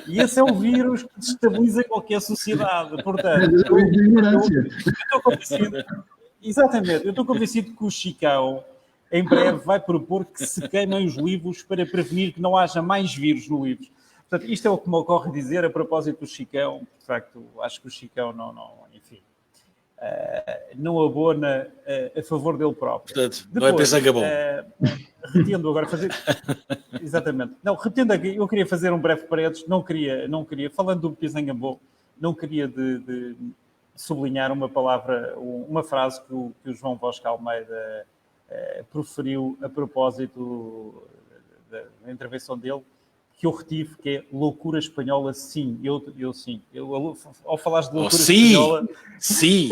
D: E esse é o vírus que destabiliza qualquer sociedade. Portanto, eu estou convencido. Exatamente, eu estou convencido que o Chicão em breve vai propor que se queimem os livros para prevenir que não haja mais vírus no livro. Portanto, isto é o que me ocorre dizer a propósito do Chicão. De facto, acho que o Chicão não abona a favor dele próprio.
C: Portanto, depois, não é pensar bom.
D: Retendo agora fazer... Exatamente. Não, retendo aqui, eu queria fazer um breve paredes, não queria, falando do Pisangambo, não queria de sublinhar uma palavra, uma frase que o João Bosco Almeida proferiu a propósito da intervenção dele, que eu retive, que é loucura espanhola, sim. Eu sim. Ao falares de loucura espanhola...
C: Sim!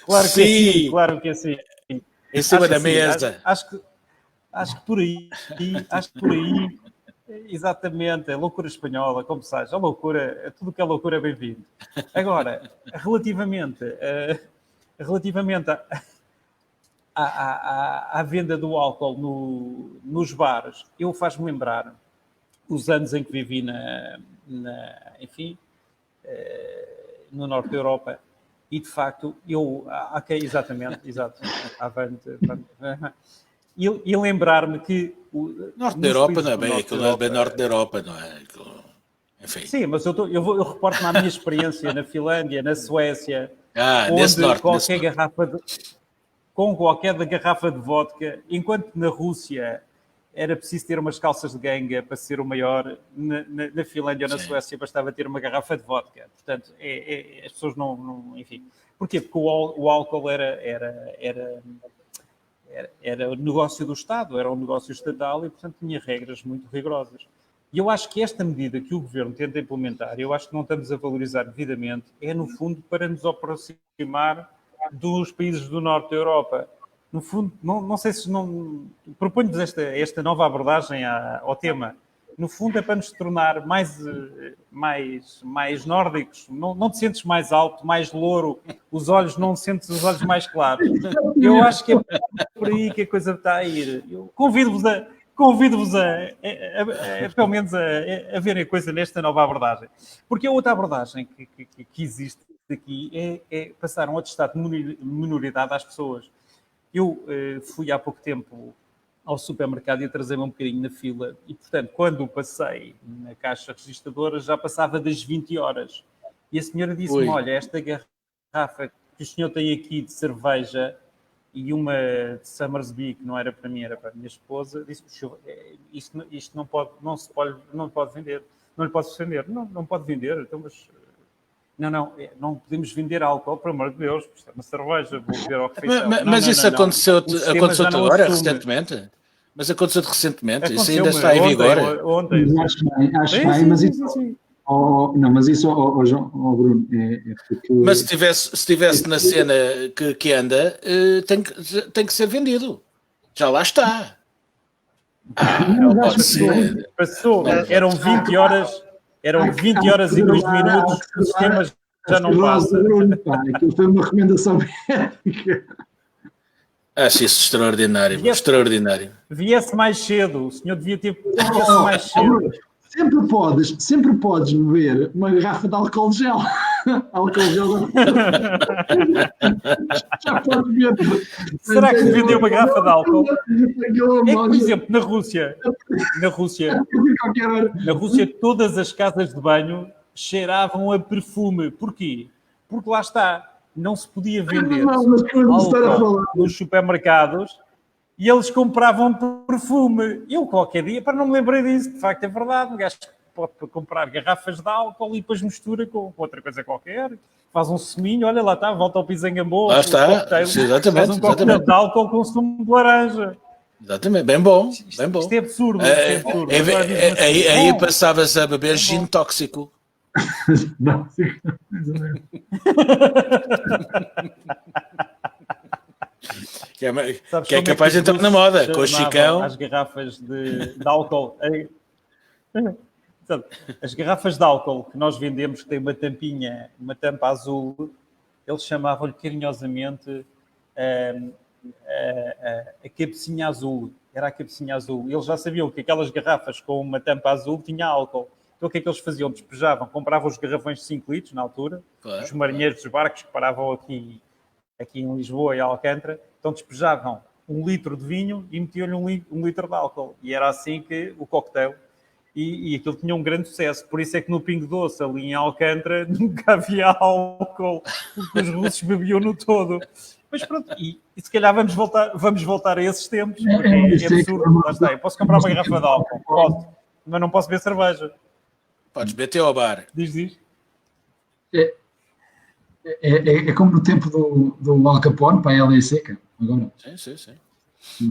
D: Claro que sim. É sim, claro que é sim.
C: Em cima da mesa.
D: Acho que por aí, exatamente, a loucura espanhola, como sabes, a loucura, tudo que é loucura é bem-vindo. Agora, relativamente à venda do álcool nos bares, faz-me lembrar os anos em que vivi no norte da Europa, e de facto exato, e lembrar-me que
C: norte da Europa não é bem, aquilo não é bem norte da Europa, não é? Enfim.
D: Sim, mas eu reporto-me à minha experiência na Finlândia, na Suécia,
C: onde
D: com qualquer garrafa de vodka, enquanto na Rússia era preciso ter umas calças de ganga para ser o maior, na Finlândia ou na Suécia bastava ter uma garrafa de vodka. Portanto, as pessoas não... Enfim. Porquê? Porque o álcool era o negócio do Estado, era um negócio estatal e, portanto, tinha regras muito rigorosas. E eu acho que esta medida que o Governo tenta implementar, eu acho que não estamos a valorizar devidamente, é, no fundo, para nos aproximar dos países do norte da Europa. No fundo, não sei se não... Proponho-vos esta nova abordagem ao tema. No fundo, é para nos tornar mais nórdicos. Não te sentes mais alto, mais louro, os olhos, não sentes os olhos mais claros. Eu acho que é por aí que a coisa está a ir. Eu convido-vos pelo menos a verem a coisa nesta nova abordagem. Porque a outra abordagem que existe aqui é passar um atestado de minoridade às pessoas. Eu fui há pouco tempo ao supermercado e atrasei-me um bocadinho na fila e, portanto, quando passei na caixa registradora já passava das 20 horas. E a senhora disse-me, olha, esta garrafa que o senhor tem aqui de cerveja e uma de Summersby, que não era para mim, era para a minha esposa, disse-me, isto não pode vender. Não lhe posso vender. Não pode vender. Então, mas... Não podemos vender álcool, pelo amor de Deus, isto é uma cerveja, vou ver ao que fez.
C: Mas isso aconteceu-te agora, recentemente? Mas aconteceu-te recentemente? Isso ainda está em vigor?
D: Ontem.
A: Acho bem, mas isso... não, mas isso, Bruno, é porque...
C: Mas se estivesse na cena que anda, tem que ser vendido. Já lá está.
D: Passou. Eram 20 horas... Eram 20 horas e 2 minutos, o sistema já não passa.
A: Aquilo foi uma recomendação médica.
C: Acho isso extraordinário. Extraordinário.
D: Viesse mais cedo, o senhor devia ter viesse mais cedo.
A: Sempre podes beber uma garrafa de álcool gel. Álcool gel. Já podes beber.
D: Será que vendeu uma garrafa de álcool? É que, por exemplo, na Rússia, todas as casas de banho cheiravam a perfume. Porquê? Porque lá está, não se podia vender álcool nos supermercados. E eles compravam perfume. Eu, qualquer dia, para não me lembrar disso, de facto é verdade, um gajo pode comprar garrafas de álcool e depois mistura com outra coisa qualquer. faz um suminho, olha lá está, volta ao Pisangambo.
C: Lá está, exatamente.
D: Faz um coquetel de álcool com sumo de laranja.
C: Exatamente, bem bom, bem bom.
D: Isto é absurdo, isto é absurdo.
C: Aí passava-se a beber gin tóxico.
A: Não,
C: que é capaz de entrar na moda, com o Chicão.
D: As garrafas de álcool. As garrafas de álcool que nós vendemos, que tem uma tampinha, uma tampa azul, eles chamavam-lhe carinhosamente a cabecinha azul. Era a cabecinha azul. Eles já sabiam que aquelas garrafas com uma tampa azul tinha álcool. Então o que é que eles faziam? Despejavam, compravam os garrafões de 5 litros na altura, os marinheiros dos barcos que paravam aqui em Lisboa e Alcântara, então despejavam 1 litro de vinho e metiam-lhe 1 litro de álcool. E era assim que o coquetel, e aquilo tinha um grande sucesso. Por isso é que no Pingo Doce, ali em Alcântara, nunca havia álcool, porque os russos bebiam no todo. Mas pronto, e se calhar vamos voltar a esses tempos, porque é absurdo. Lá está, eu posso comprar uma garrafa de álcool, posso, mas não posso beber cerveja.
C: Podes beber ao bar.
D: Diz.
A: É como no tempo do Al Capone para a LEC, agora.
C: Sim.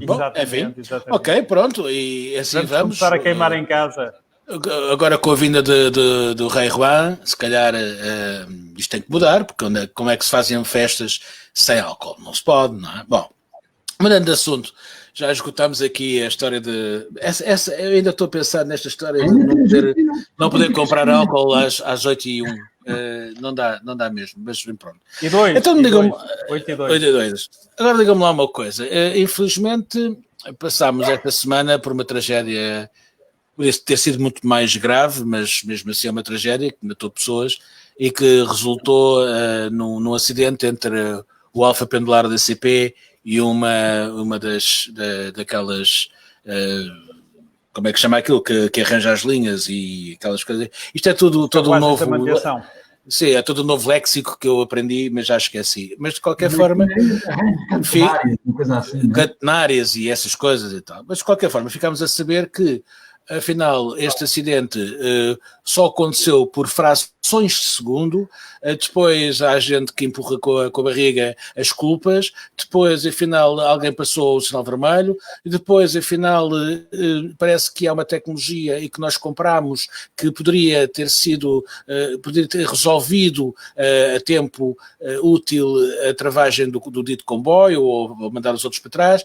D: Bom,
C: exatamente. Ok, pronto, e assim vamos
D: começar a queimar em casa.
C: Agora com a vinda do Rei Juan, se calhar isto tem que mudar, porque como é que se fazem festas sem álcool? Não se pode, não é? Bom, mudando de assunto, já esgotámos aqui a história de... eu ainda estou a pensar nesta história de não poder comprar álcool às 8h01. Não dá mesmo, mas pronto.
D: E 2?
C: Então digam-me...
D: 8h02.
C: Agora digam-me lá uma coisa. Infelizmente, passámos esta semana por uma tragédia... Podia ter sido muito mais grave, mas mesmo assim é uma tragédia que matou pessoas e que resultou num acidente entre o Alfa Pendular da CP e uma daquelas... como é que chama aquilo? Que arranja as linhas e aquelas coisas. Isto é todo um novo... Sim, é todo um novo léxico que eu aprendi, mas já esqueci. Mas de qualquer forma... Catenárias e essas coisas e tal. Mas de qualquer forma, ficámos a saber que afinal, este acidente só aconteceu por frações de segundo, depois há gente que empurra com a barriga as culpas, depois, afinal, alguém passou o sinal vermelho, e depois, afinal, parece que há uma tecnologia e que nós compramos que poderia ter resolvido a tempo útil a travagem do dito comboio ou mandar os outros para trás.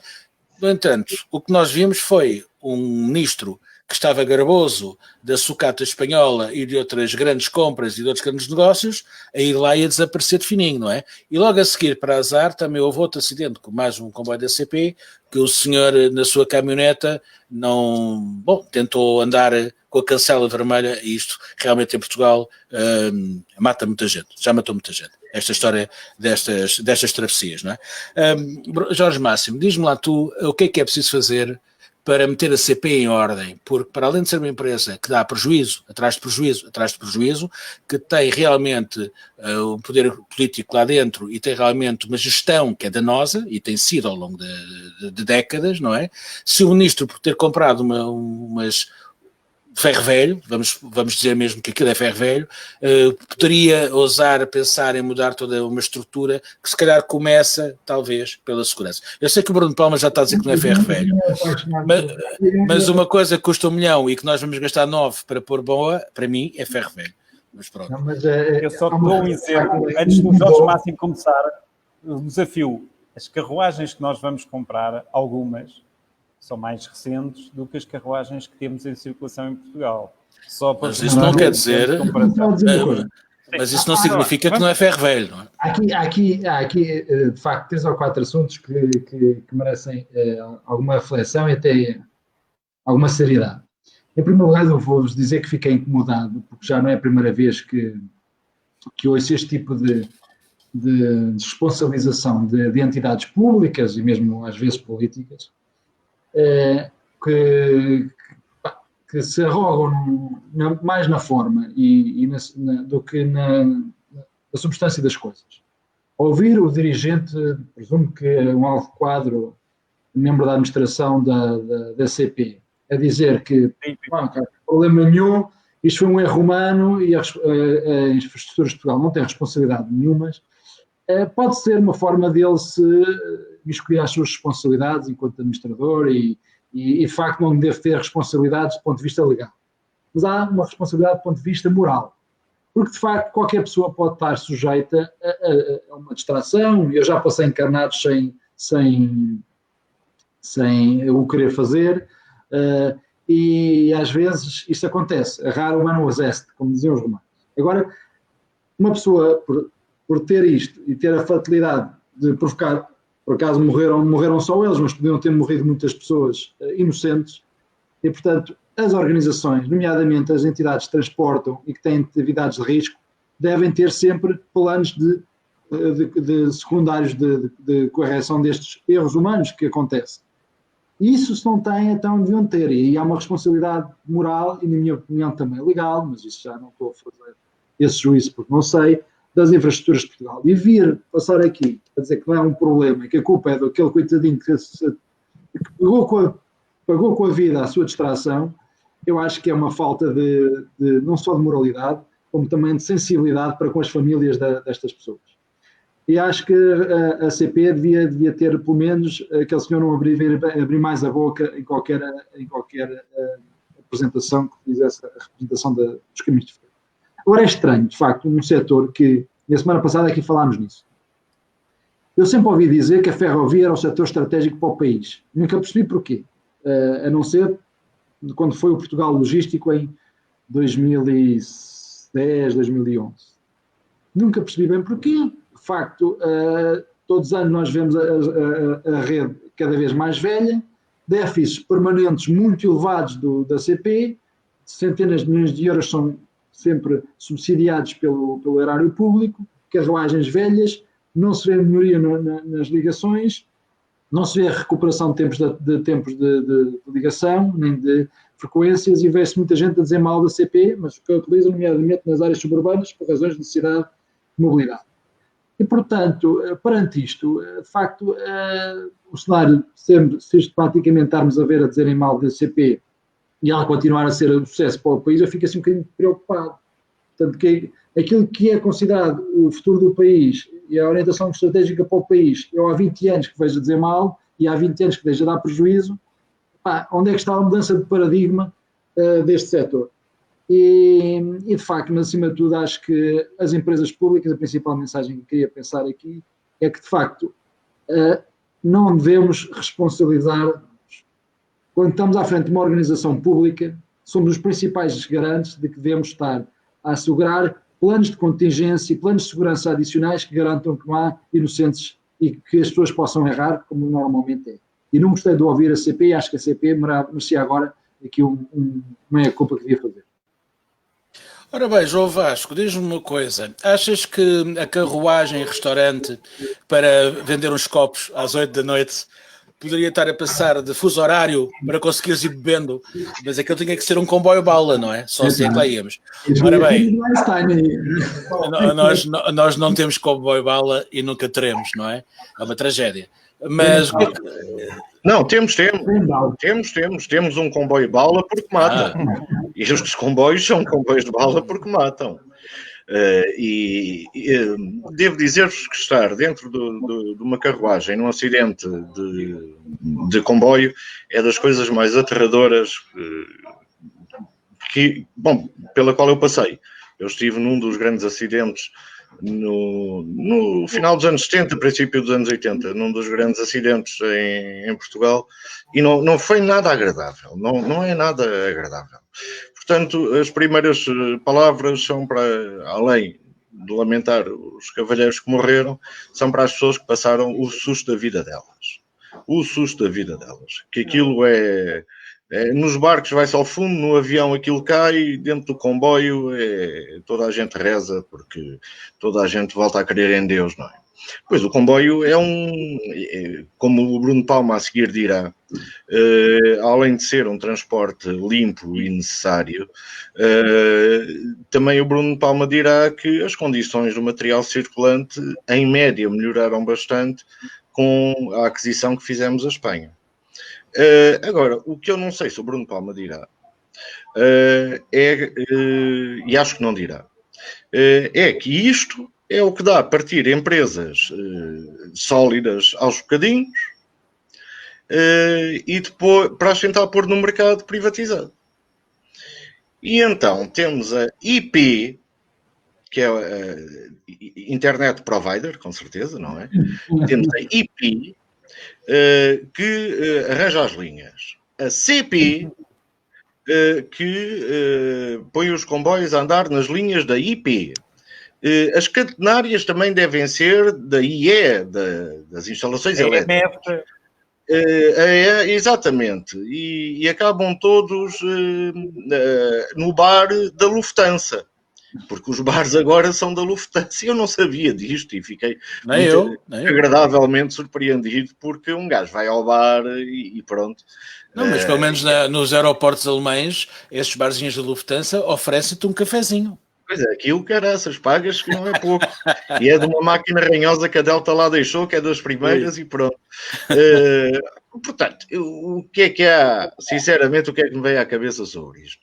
C: No entanto, o que nós vimos foi um ministro que estava garboso da sucata espanhola e de outras grandes compras e de outros grandes negócios, a ir lá e a desaparecer de fininho, não é? E logo a seguir, para azar, também houve outro acidente com mais um comboio da CP, que o senhor, na sua caminhoneta, tentou andar com a cancela vermelha, e isto realmente em Portugal mata muita gente, já matou muita gente. Esta história destas travessias, não é? Jorge Máximo, diz-me lá tu, o que é preciso fazer para meter a CP em ordem, porque para além de ser uma empresa que dá prejuízo, atrás de prejuízo, que tem realmente o poder político lá dentro e tem realmente uma gestão que é danosa, e tem sido ao longo de décadas, não é? Se o ministro, por ter comprado umas ferro velho, vamos dizer mesmo que aquilo é ferro velho, poderia ousar pensar em mudar toda uma estrutura que se calhar começa, talvez, pela segurança. Eu sei que o Bruno Palma já está a dizer que não é ferro velho, mas uma coisa que custa 1 milhão e que nós vamos gastar 9 para pôr boa, para mim, é ferro velho. Mas pronto.
D: Eu só te dou um exemplo, antes do Jorge Máximo começar, o desafio, as carruagens que nós vamos comprar, algumas, são mais recentes do que as carruagens que temos em circulação em Portugal.
C: Mas isso não quer dizer... Mas isso não significa que não é ferro velho, não é?
A: Há aqui, de facto, 3 ou 4 assuntos que merecem alguma reflexão e até alguma seriedade. Em primeiro lugar, eu vou-vos dizer que fiquei incomodado, porque já não é a primeira vez que ouço este tipo de responsabilização de entidades públicas e mesmo às vezes políticas, que se arrogam mais na forma do que na substância das coisas. Ouvir o dirigente, presumo que é um alvo quadro, membro da administração da CP, a dizer que não há problema nenhum isto foi um erro humano e as infraestruturas de Portugal não têm responsabilidade nenhuma. Pode ser uma forma dele se escolher as suas responsabilidades enquanto administrador e de facto não deve ter responsabilidades do ponto de vista legal. Mas há uma responsabilidade do ponto de vista moral. Porque, de facto, qualquer pessoa pode estar sujeita a uma distração. Eu já passei encarnados sem o querer fazer. E, às vezes, isto acontece. Errar humano est, como diziam os romanos. Agora, uma pessoa, por ter isto e ter a fatalidade de provocar, por acaso morreram só eles, mas podiam ter morrido muitas pessoas inocentes. E, portanto, as organizações, nomeadamente as entidades que transportam e que têm atividades de risco, devem ter sempre planos de secundários de correção destes erros humanos que acontecem. Isso, se não têm, então deviam ter. E há uma responsabilidade moral e, na minha opinião, também legal, mas isso já não estou a fazer esse juízo porque não sei, das infraestruturas de Portugal. E vir passar aqui a dizer que não é um problema, que a culpa é daquele coitadinho que pagou com a vida a sua distração, eu acho que é uma falta de não só de moralidade, como também de sensibilidade para com as famílias destas pessoas. E acho que a CP devia ter, pelo menos, aquele senhor não abrir mais a boca em qualquer apresentação que fizesse a representação dos caminhos de frente. Agora é estranho, de facto, um setor que, na semana passada aqui falámos nisso. Eu sempre ouvi dizer que a ferrovia era um setor estratégico para o país. Nunca percebi porquê. A não ser quando foi o Portugal Logístico em 2010, 2011. Nunca percebi bem porquê. De facto, todos os anos nós vemos a rede cada vez mais velha, déficits permanentes muito elevados da CP, centenas de milhões de euros são sempre subsidiados pelo erário público, carruagens velhas, não se vê melhoria nas ligações, não se vê a recuperação de tempos de ligação, nem de frequências, e vê-se muita gente a dizer mal da CP, mas que a utiliza, nomeadamente nas áreas suburbanas, por razões de necessidade de mobilidade. E, portanto, perante isto, de facto, o cenário, sempre sistematicamente estarmos a ver a dizerem mal da CP e ela continuar a ser um sucesso para o país, eu fico assim um bocadinho preocupado. Portanto, que aquilo que é considerado o futuro do país e a orientação estratégica para o país, eu há 20 anos que vejo a dizer mal e há 20 anos que vejo a dar prejuízo, onde é que está a mudança de paradigma deste setor? E, de facto, acima de tudo, acho que as empresas públicas, a principal mensagem que queria pensar aqui é que, de facto, não devemos responsabilizar. Quando estamos à frente de uma organização pública, somos os principais garantes de que devemos estar a assegurar planos de contingência e planos de segurança adicionais que garantam que não há inocentes e que as pessoas possam errar, como normalmente é. E não gostei de ouvir a CP, e acho que a CP merecia agora aqui uma culpa que devia fazer.
C: Ora bem, João Vasco, diz-me uma coisa. Achas que a carruagem restaurante para vender uns copos às 8 da noite poderia estar a passar de fuso horário para conseguires ir bebendo, mas aquilo tinha que ser um comboio bala, não é? Só assim é que lá íamos. Ora bem, nós não temos comboio bala e nunca teremos, não é? É uma tragédia. Mas
B: não, temos um comboio bala porque matam. E os comboios são comboios de bala porque matam. Devo dizer-vos que estar dentro de uma carruagem num acidente de comboio é das coisas mais aterradoras pela qual eu passei. Eu estive num dos grandes acidentes no final dos anos 70, princípio dos anos 80, num dos grandes acidentes em Portugal, e não foi nada agradável, não é nada agradável. Portanto, as primeiras palavras são para, além de lamentar os cavalheiros que morreram, são para as pessoas que passaram o susto da vida delas. O susto da vida delas. Que aquilo nos barcos vai-se ao fundo, no avião aquilo cai, dentro do comboio toda a gente reza, porque toda a gente volta a crer em Deus, não é? Pois o comboio como o Bruno Palma a seguir dirá, além de ser um transporte limpo e necessário, também o Bruno Palma dirá que as condições do material circulante, em média, melhoraram bastante com a aquisição que fizemos à Espanha. Agora, o que eu não sei se o Bruno Palma dirá e acho que não dirá, é que isto é o que dá a partir empresas sólidas aos bocadinhos e depois para as tentar pôr no mercado privatizado. E então temos a IP, que é a Internet Provider, com certeza, não é? Temos a IP, que arranja as linhas. A CP, que põe os comboios a andar nas linhas da IP. As catenárias também devem ser da IE, das instalações elétricas. Exatamente. E acabam todos no bar da Lufthansa. Porque os bares agora são da Lufthansa. Eu não sabia disto e fiquei agradavelmente surpreendido, porque um gajo vai ao bar e pronto.
C: Não, mas pelo menos nos aeroportos alemães, esses barzinhos da Lufthansa oferecem-te um cafezinho.
B: Pois é, aquilo, caraças, pagas que não é pouco. E é de uma máquina ranhosa que a Delta lá deixou, que é das primeiras, e pronto. Portanto, o que há, sinceramente, o que é que me vem à cabeça sobre isto?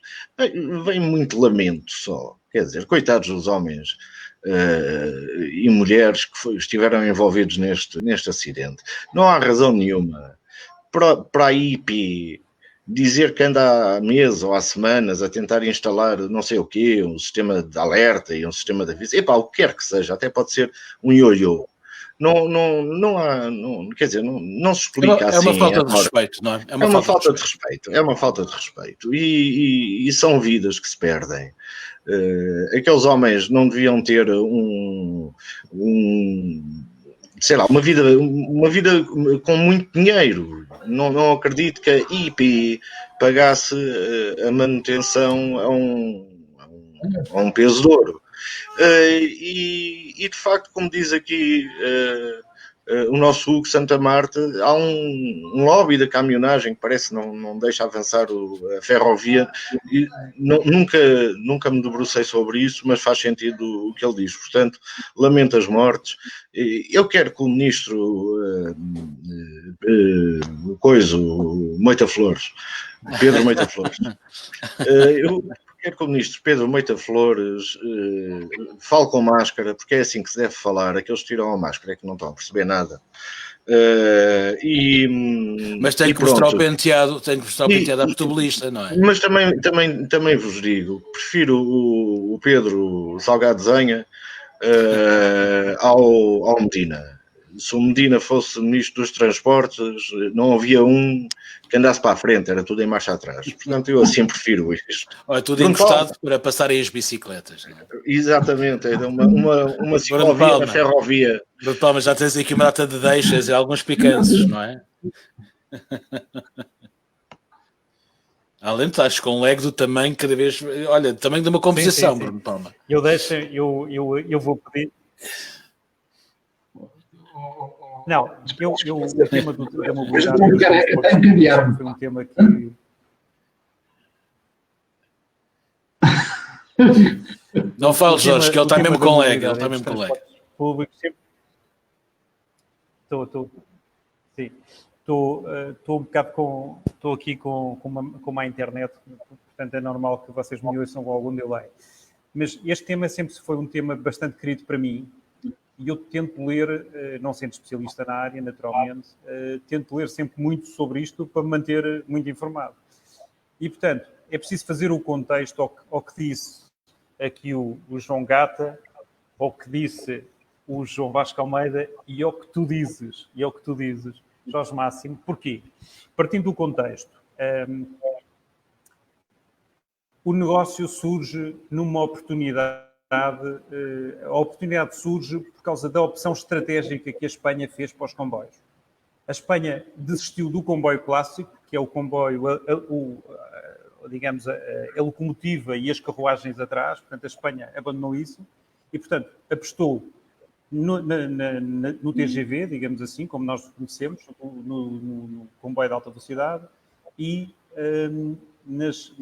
B: Vem muito lamento só. Quer dizer, coitados dos homens e mulheres que estiveram envolvidos neste acidente. Não há razão nenhuma para a IP dizer que anda há meses ou há semanas a tentar instalar não sei o quê, um sistema de alerta e um sistema de aviso. Epá, o que quer que seja, até pode ser um ioiô. Não há, quer dizer, não se explica assim.
C: É uma falta de respeito, não é?
B: É uma falta de respeito. É uma falta de respeito. E são vidas que se perdem. Aqueles homens não deviam ter sei lá, uma vida com muito dinheiro. Não acredito que a IP pagasse a manutenção a um peso de ouro. E de facto, como diz aqui o nosso Hugo Santa Marta, há um lobby da caminhonagem que parece não deixa avançar a ferrovia. E nunca me debrucei sobre isso, mas faz sentido o que ele diz. Portanto, lamento as mortes. Eu quero que o ministro Moita Flores, Pedro Moita Flores, eu quero que o ministro Pedro Moita Flores fale com máscara, porque é assim que se deve falar. Aqueles que tiram a máscara é que não estão a perceber nada.
C: Mas tem que mostrar o penteado, à futebolista, não é?
B: Mas também vos digo, prefiro o Pedro Salgado Zenha ao Medina. Se o Medina fosse ministro dos transportes, não havia um que andasse para a frente, era tudo em marcha atrás. Portanto, eu assim prefiro isto.
C: Olha, tudo encostado para passarem as bicicletas. Né?
B: Exatamente, era uma ciclovia na ferrovia.
C: Bruno, já tens aqui uma data de deixas e alguns picanços, não é? Além de estás com um leg do tamanho cada vez... Olha, tamanho de uma composição, sim. Bruno Palma.
D: Eu vou pedir... Não, o tema da mobilidade foi um tema que...
C: Não fale, Jorge, que ele está mesmo com leg. Ele está mesmo com leg.
D: Estou um bocado estou aqui com uma internet, portanto é normal que vocês me ouçam com algum delay. Mas este tema sempre foi um tema bastante querido para mim e eu tento ler, não sendo especialista na área, naturalmente, tento ler sempre muito sobre isto para me manter muito informado. E, portanto, é preciso fazer o contexto ao que disse aqui o João Gata, ao que disse o João Vasco Almeida e ao que tu dizes, Jorge Máximo. Porquê? Partindo do contexto, o negócio surge numa oportunidade, a oportunidade surge por causa da opção estratégica que a Espanha fez para os comboios. A Espanha desistiu do comboio clássico, que é o comboio, digamos, a locomotiva e as carruagens atrás, portanto a Espanha abandonou isso e, portanto, apostou no TGV, digamos assim, como nós conhecemos, no comboio de alta velocidade e nas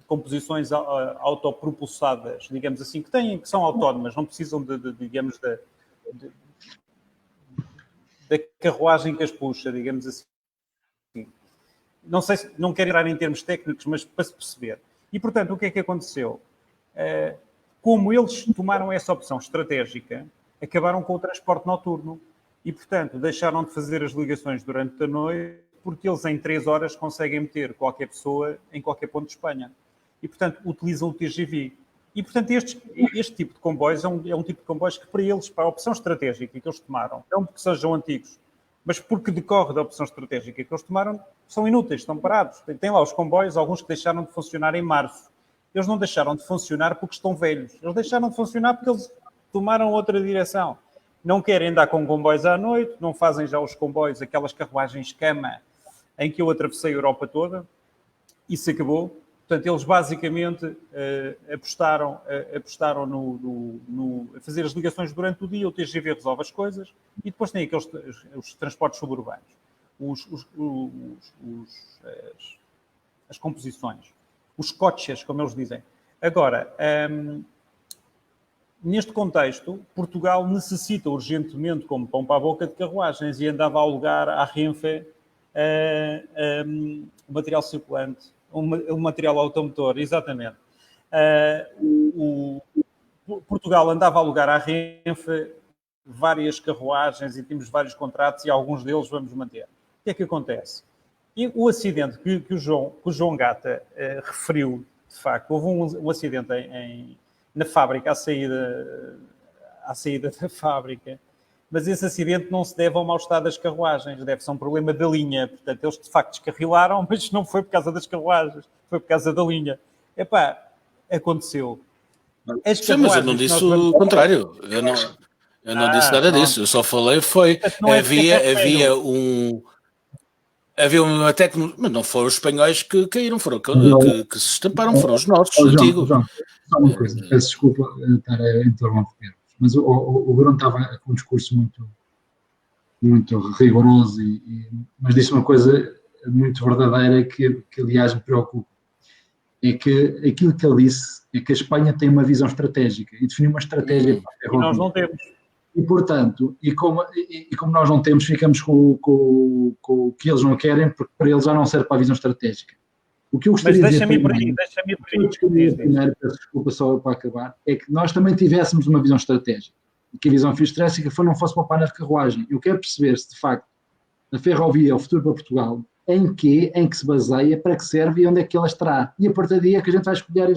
D: composições autopropulsadas, digamos assim, que são autónomas, não precisam digamos, da carruagem que as puxa, digamos assim. Não sei se não quero entrar em termos técnicos, mas para se perceber. E, portanto, o que é que aconteceu? Como eles tomaram essa opção estratégica, acabaram com o transporte noturno e, portanto, deixaram de fazer as ligações durante a noite, porque eles em 3 horas conseguem meter qualquer pessoa em qualquer ponto de Espanha. E, portanto, utilizam o TGV. E, portanto, este tipo de comboios é um tipo de comboios que, para eles, para a opção estratégica que eles tomaram, não porque sejam antigos, mas porque decorre da opção estratégica que eles tomaram, são inúteis, estão parados. Tem lá os comboios, alguns que deixaram de funcionar em março. Eles não deixaram de funcionar porque estão velhos. Eles deixaram de funcionar porque eles tomaram outra direção. Não querem andar com comboios à noite, não fazem já os comboios, aquelas carruagens cama em que eu atravessei a Europa toda. Isso acabou. Portanto, eles basicamente apostaram a fazer as ligações durante o dia, o TGV resolve as coisas, e depois tem os transportes suburbanos, as composições, os coches, como eles dizem. Agora, neste contexto, Portugal necessita urgentemente, como pão para a boca, de carruagens, e andava a alugar à Renfe material circulante, um material automotor, exatamente. Portugal andava a alugar à Renfe várias carruagens e tínhamos vários contratos e alguns deles vamos manter. O que é que acontece? E o acidente que o João Gata referiu, de facto, houve um acidente na fábrica, à saída da fábrica, mas esse acidente não se deve ao mau estado das carruagens, deve-se a um problema da linha. Portanto, eles de facto descarrilaram, mas não foi por causa das carruagens, foi por causa da linha. Aconteceu.
C: Sim, mas eu não disse o contrário. Eu não disse nada disso. Eu só falei havia uma técnica, mas não foram os espanhóis que caíram, foram que se estamparam, foram os nossos, antigos.
A: João, só uma coisa, peço desculpa estar a interromper, mas o Bruno estava com um discurso muito rigoroso, mas disse uma coisa muito verdadeira que aliás me preocupa. É que aquilo que ele disse é que a Espanha tem uma visão estratégica e definiu uma estratégia para a ferrovia.
D: E nós não temos.
A: E, portanto, como nós não temos, ficamos com o que eles não querem, porque para eles já não serve para a visão estratégica. O que eu gostaria de dizer primeiro, peço desculpa só para acabar, é que nós também tivéssemos uma visão estratégica. E que a visão estratégica não fosse uma página de carruagem. Eu quero perceber se, de facto, a ferrovia é o futuro para Portugal, em que se baseia, para que serve e onde é que ela estará. E a partir daí é que a gente vai escolher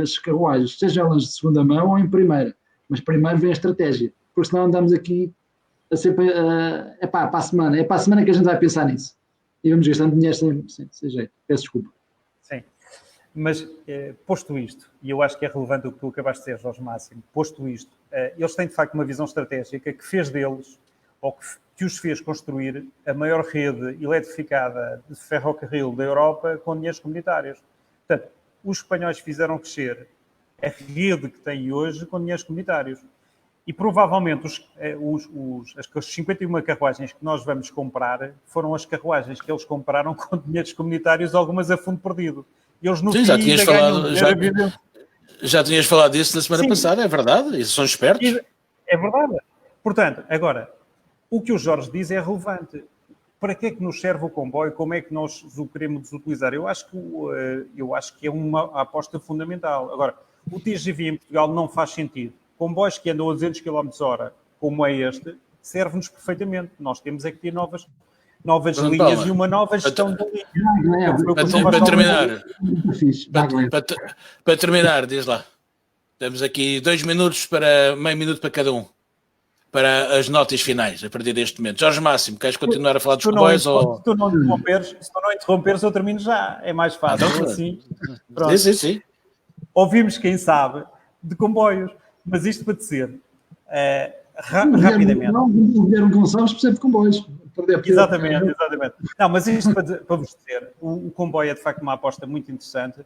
A: as carruagens, sejam elas de segunda mão ou em primeira. Mas primeiro vem a estratégia, porque senão andamos aqui a sempre para a semana. É para a semana que a gente vai pensar nisso. E vamos gastando dinheiro sem jeito. Peço desculpa.
D: Sim, mas posto isto, e eu acho que é relevante o que tu acabaste de dizer, Jorge Máximo, posto isto, eles têm de facto uma visão estratégica que fez deles, ou que os fez construir, a maior rede eletrificada de ferrocarril da Europa com dinheiros comunitários. Portanto, os espanhóis fizeram crescer a rede que têm hoje com dinheiros comunitários. E provavelmente as 51 carruagens que nós vamos comprar foram as carruagens que eles compraram com dinheiros comunitários, algumas a fundo perdido. Eles no fim
C: já tinhas falado disso na semana passada, é verdade? Eles são espertos.
D: É verdade. Portanto, agora, o que o Jorge diz é relevante. Para que é que nos serve o comboio? Como é que nós o queremos utilizar? Eu acho que é uma aposta fundamental. Agora, o TGV em Portugal não faz sentido. Comboios que andam a 200 km/h, como é este, serve-nos perfeitamente. Nós temos é que ter novas linhas e uma nova gestão da linha.
C: Para terminar, diz lá. Temos aqui 2 minutos para meio minuto para cada um. Para as notas finais, a partir deste momento. Jorge Máximo, queres continuar a falar dos comboios?
D: Se tu não interromperes, eu termino já. É mais fácil assim. Pronto.
C: Sim.
D: Ouvimos, quem sabe, de comboios. Mas isto para dizer, rapidamente.
A: O Guilherme Gonçalves percebe de comboios.
D: Exatamente. Não, mas isto para vos dizer, o comboio é de facto uma aposta muito interessante.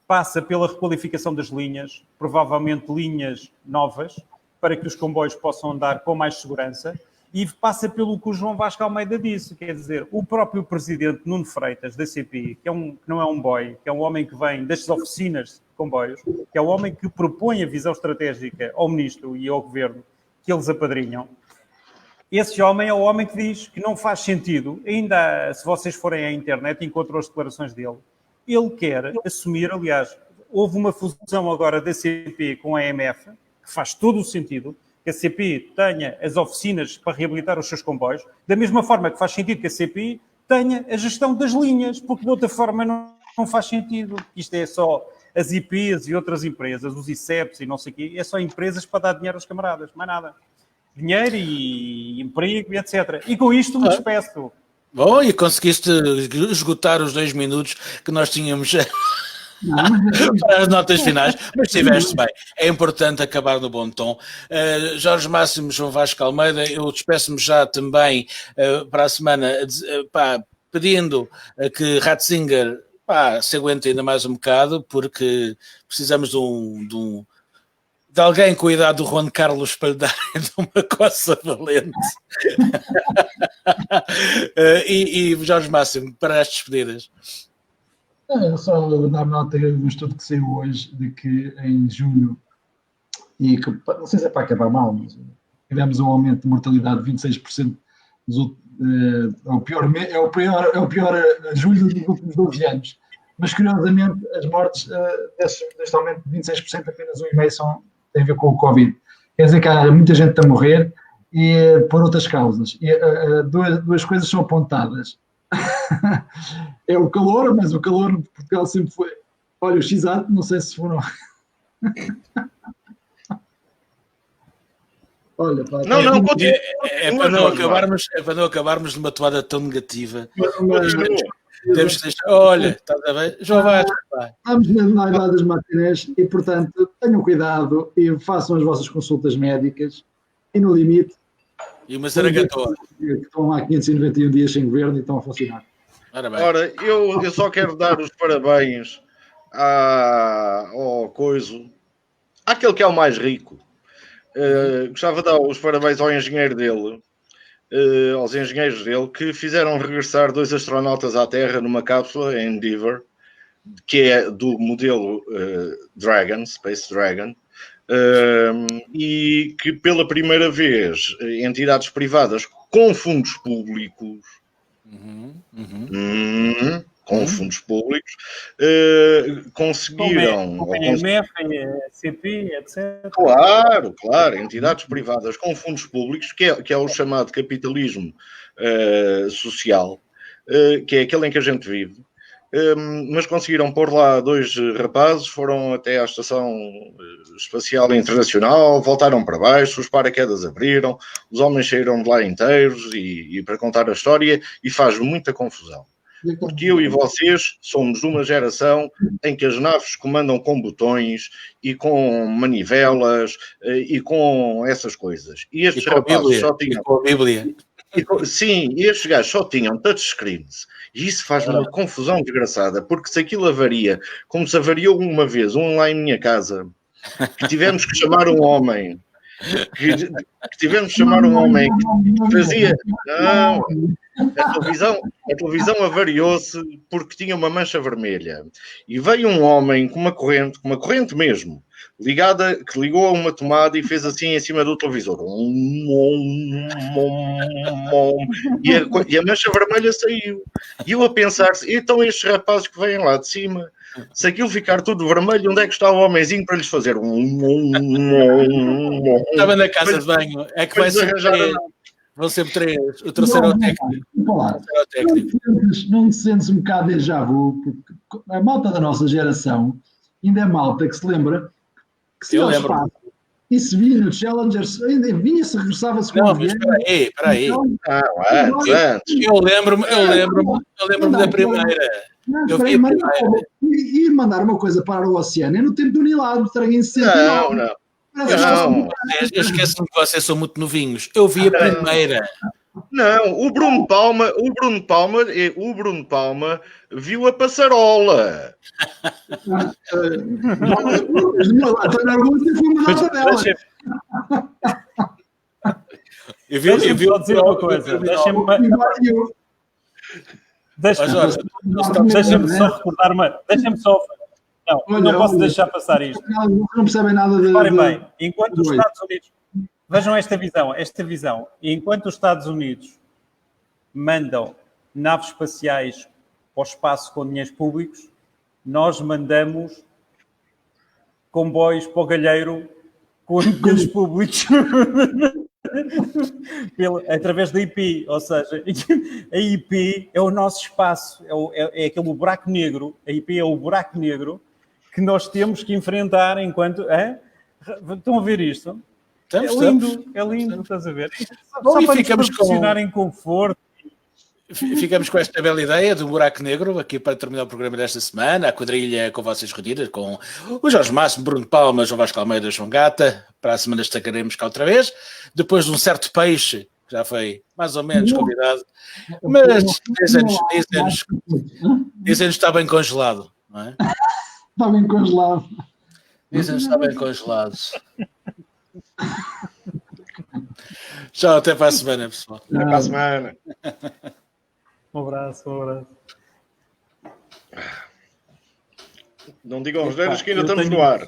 D: Passa pela requalificação das linhas, provavelmente linhas novas, para que os comboios possam andar com mais segurança, e passa pelo que o João Vasco Almeida disse, quer dizer, o próprio presidente Nuno Freitas, da CPI, que não é um boy, que é um homem que vem das oficinas de comboios, que é o homem que propõe a visão estratégica ao ministro e ao governo, que eles apadrinham, Esse homem é o homem que diz que não faz sentido, ainda se vocês forem à internet e encontram as declarações dele, ele quer assumir, aliás, houve uma fusão agora da CP com a AMF, que faz todo o sentido, que a CP tenha as oficinas para reabilitar os seus comboios, da mesma forma que faz sentido que a CP tenha a gestão das linhas, porque de outra forma não faz sentido. Isto é só as IPs e outras empresas, os ICEPs e não sei o quê, é só empresas para dar dinheiro aos camaradas, mais nada. Dinheiro e emprego e etc. E com isto me despeço.
C: Bom, e conseguiste esgotar os 2 minutos que nós tínhamos para as notas finais, mas estiveste bem. É importante acabar no bom tom. Jorge Máximo, João Vasco Almeida, eu despeço-me já também para a semana, pedindo que Ratzinger se aguente ainda mais um bocado, porque precisamos de alguém com a idade do Juan Carlos para lhe dar uma coça valente. E Jorge Máximo, para as despedidas.
A: Só dar nota de um estudo que saiu hoje de que em julho, e que não sei se é para acabar mal, mas tivemos um aumento de mortalidade de 26%. É o pior julho dos últimos 12 anos. Mas curiosamente, as mortes deste aumento de 26%, apenas 1,5% tem a ver com o Covid. Quer dizer que há muita gente a morrer e por outras causas. E duas coisas são apontadas. É o calor, mas o calor de Portugal sempre foi. Olha, o X-Ato, não sei se foram. Olha, pá,
B: não, continua.
C: É para não acabarmos numa toada tão negativa. Temos que deixar. Olha, estás a ver? João Vasco.
A: Estamos na idade das matinés e, portanto, tenham cuidado e façam as vossas consultas médicas e, no limite,
C: e uma zaragatoa.
A: Que estão há 591 dias sem governo e estão a funcionar.
B: Ora, eu só quero dar os parabéns ao Coiso, àquele que é o mais rico. Gostava de dar os parabéns ao engenheiro dele, aos engenheiros dele, que fizeram regressar 2 astronautas à Terra numa cápsula em Endeavour, que é do modelo Dragon, Space Dragon, e que pela primeira vez entidades privadas com fundos públicos fundos públicos conseguiram
D: com a IMF, a CP, etc.
B: Claro, entidades privadas com fundos públicos, que é o chamado capitalismo social, que é aquele em que a gente vive. Mas conseguiram pôr lá 2 rapazes, foram até à Estação Espacial Internacional, voltaram para baixo, os paraquedas abriram, os homens saíram de lá inteiros e para contar a história, e faz muita confusão. Porque eu e vocês somos de uma geração em que as naves comandam com botões e com manivelas e com essas coisas. E estes rapazes só tinham...
C: com a Bíblia.
B: Sim, e estes gajos só tinham touchscreens. E isso faz uma confusão desgraçada, porque se aquilo avaria, como se avariou uma vez, lá em minha casa, que tivemos que chamar um homem, que fazia... Não, a televisão avariou-se porque tinha uma mancha vermelha. E veio um homem com uma corrente mesmo, que ligou a uma tomada e fez assim em cima do televisor. E a mancha vermelha saiu. E eu a pensar, então estes rapazes que vêm lá de cima, se aquilo ficar tudo vermelho, onde é que está o homenzinho para lhes fazer?
C: Estava na casa de banho. É que vai ser... Vão sempre 3. O terceiro é o técnico.
A: Não te sentes um bocado déjà vu, porque a malta da nossa geração ainda é malta que se lembra que se ao espaço e se vinha no Challengers, ainda vinha-se, regressava-se com
C: não, mas espera aí.
A: Então,
C: eu lembro-me da primeira. Eu vi a primeira.
A: E mandar uma coisa para o oceano é no tempo do Nilado, em 69.
B: Não.
C: Eu esqueço-me que vocês são muito novinhos. Eu vi a primeira.
B: Não, o Bruno Palma viu a passarola.
D: Eu vi dizer uma coisa. Deixa-me só recordar uma. Não posso deixar passar isto.
A: Não percebem nada de...
D: Reparem bem, enquanto os Estados Unidos... vejam esta visão. E enquanto os Estados Unidos mandam naves espaciais para o espaço com dinheiros públicos, nós mandamos comboios para o galheiro com dinheiros públicos através da IP. Ou seja, a IP é o nosso espaço, é aquele buraco negro. A IP é o buraco negro que nós temos que enfrentar enquanto... Estão a ver isto? É lindo, estás a ver?
C: Bom,
D: só
C: e
D: para
C: ficamos
D: nos proporcionar em conforto.
C: Ficamos com esta bela ideia do buraco negro aqui para terminar o programa desta semana. A quadrilha com vocês reunidas, com o Jorge Máximo, Bruno Palma, João Vasco Almeida, João Gata. Para a semana destacaremos cá outra vez. Depois de um certo peixe, que já foi mais ou menos convidado. Mas dizem-nos que está bem congelado, não é?
A: Está bem congelado.
C: Dizem-nos que está bem congelado. Tchau, até para a semana, pessoal.
B: Até para a semana.
D: Um abraço.
B: Não digam aos que ainda estamos no ar.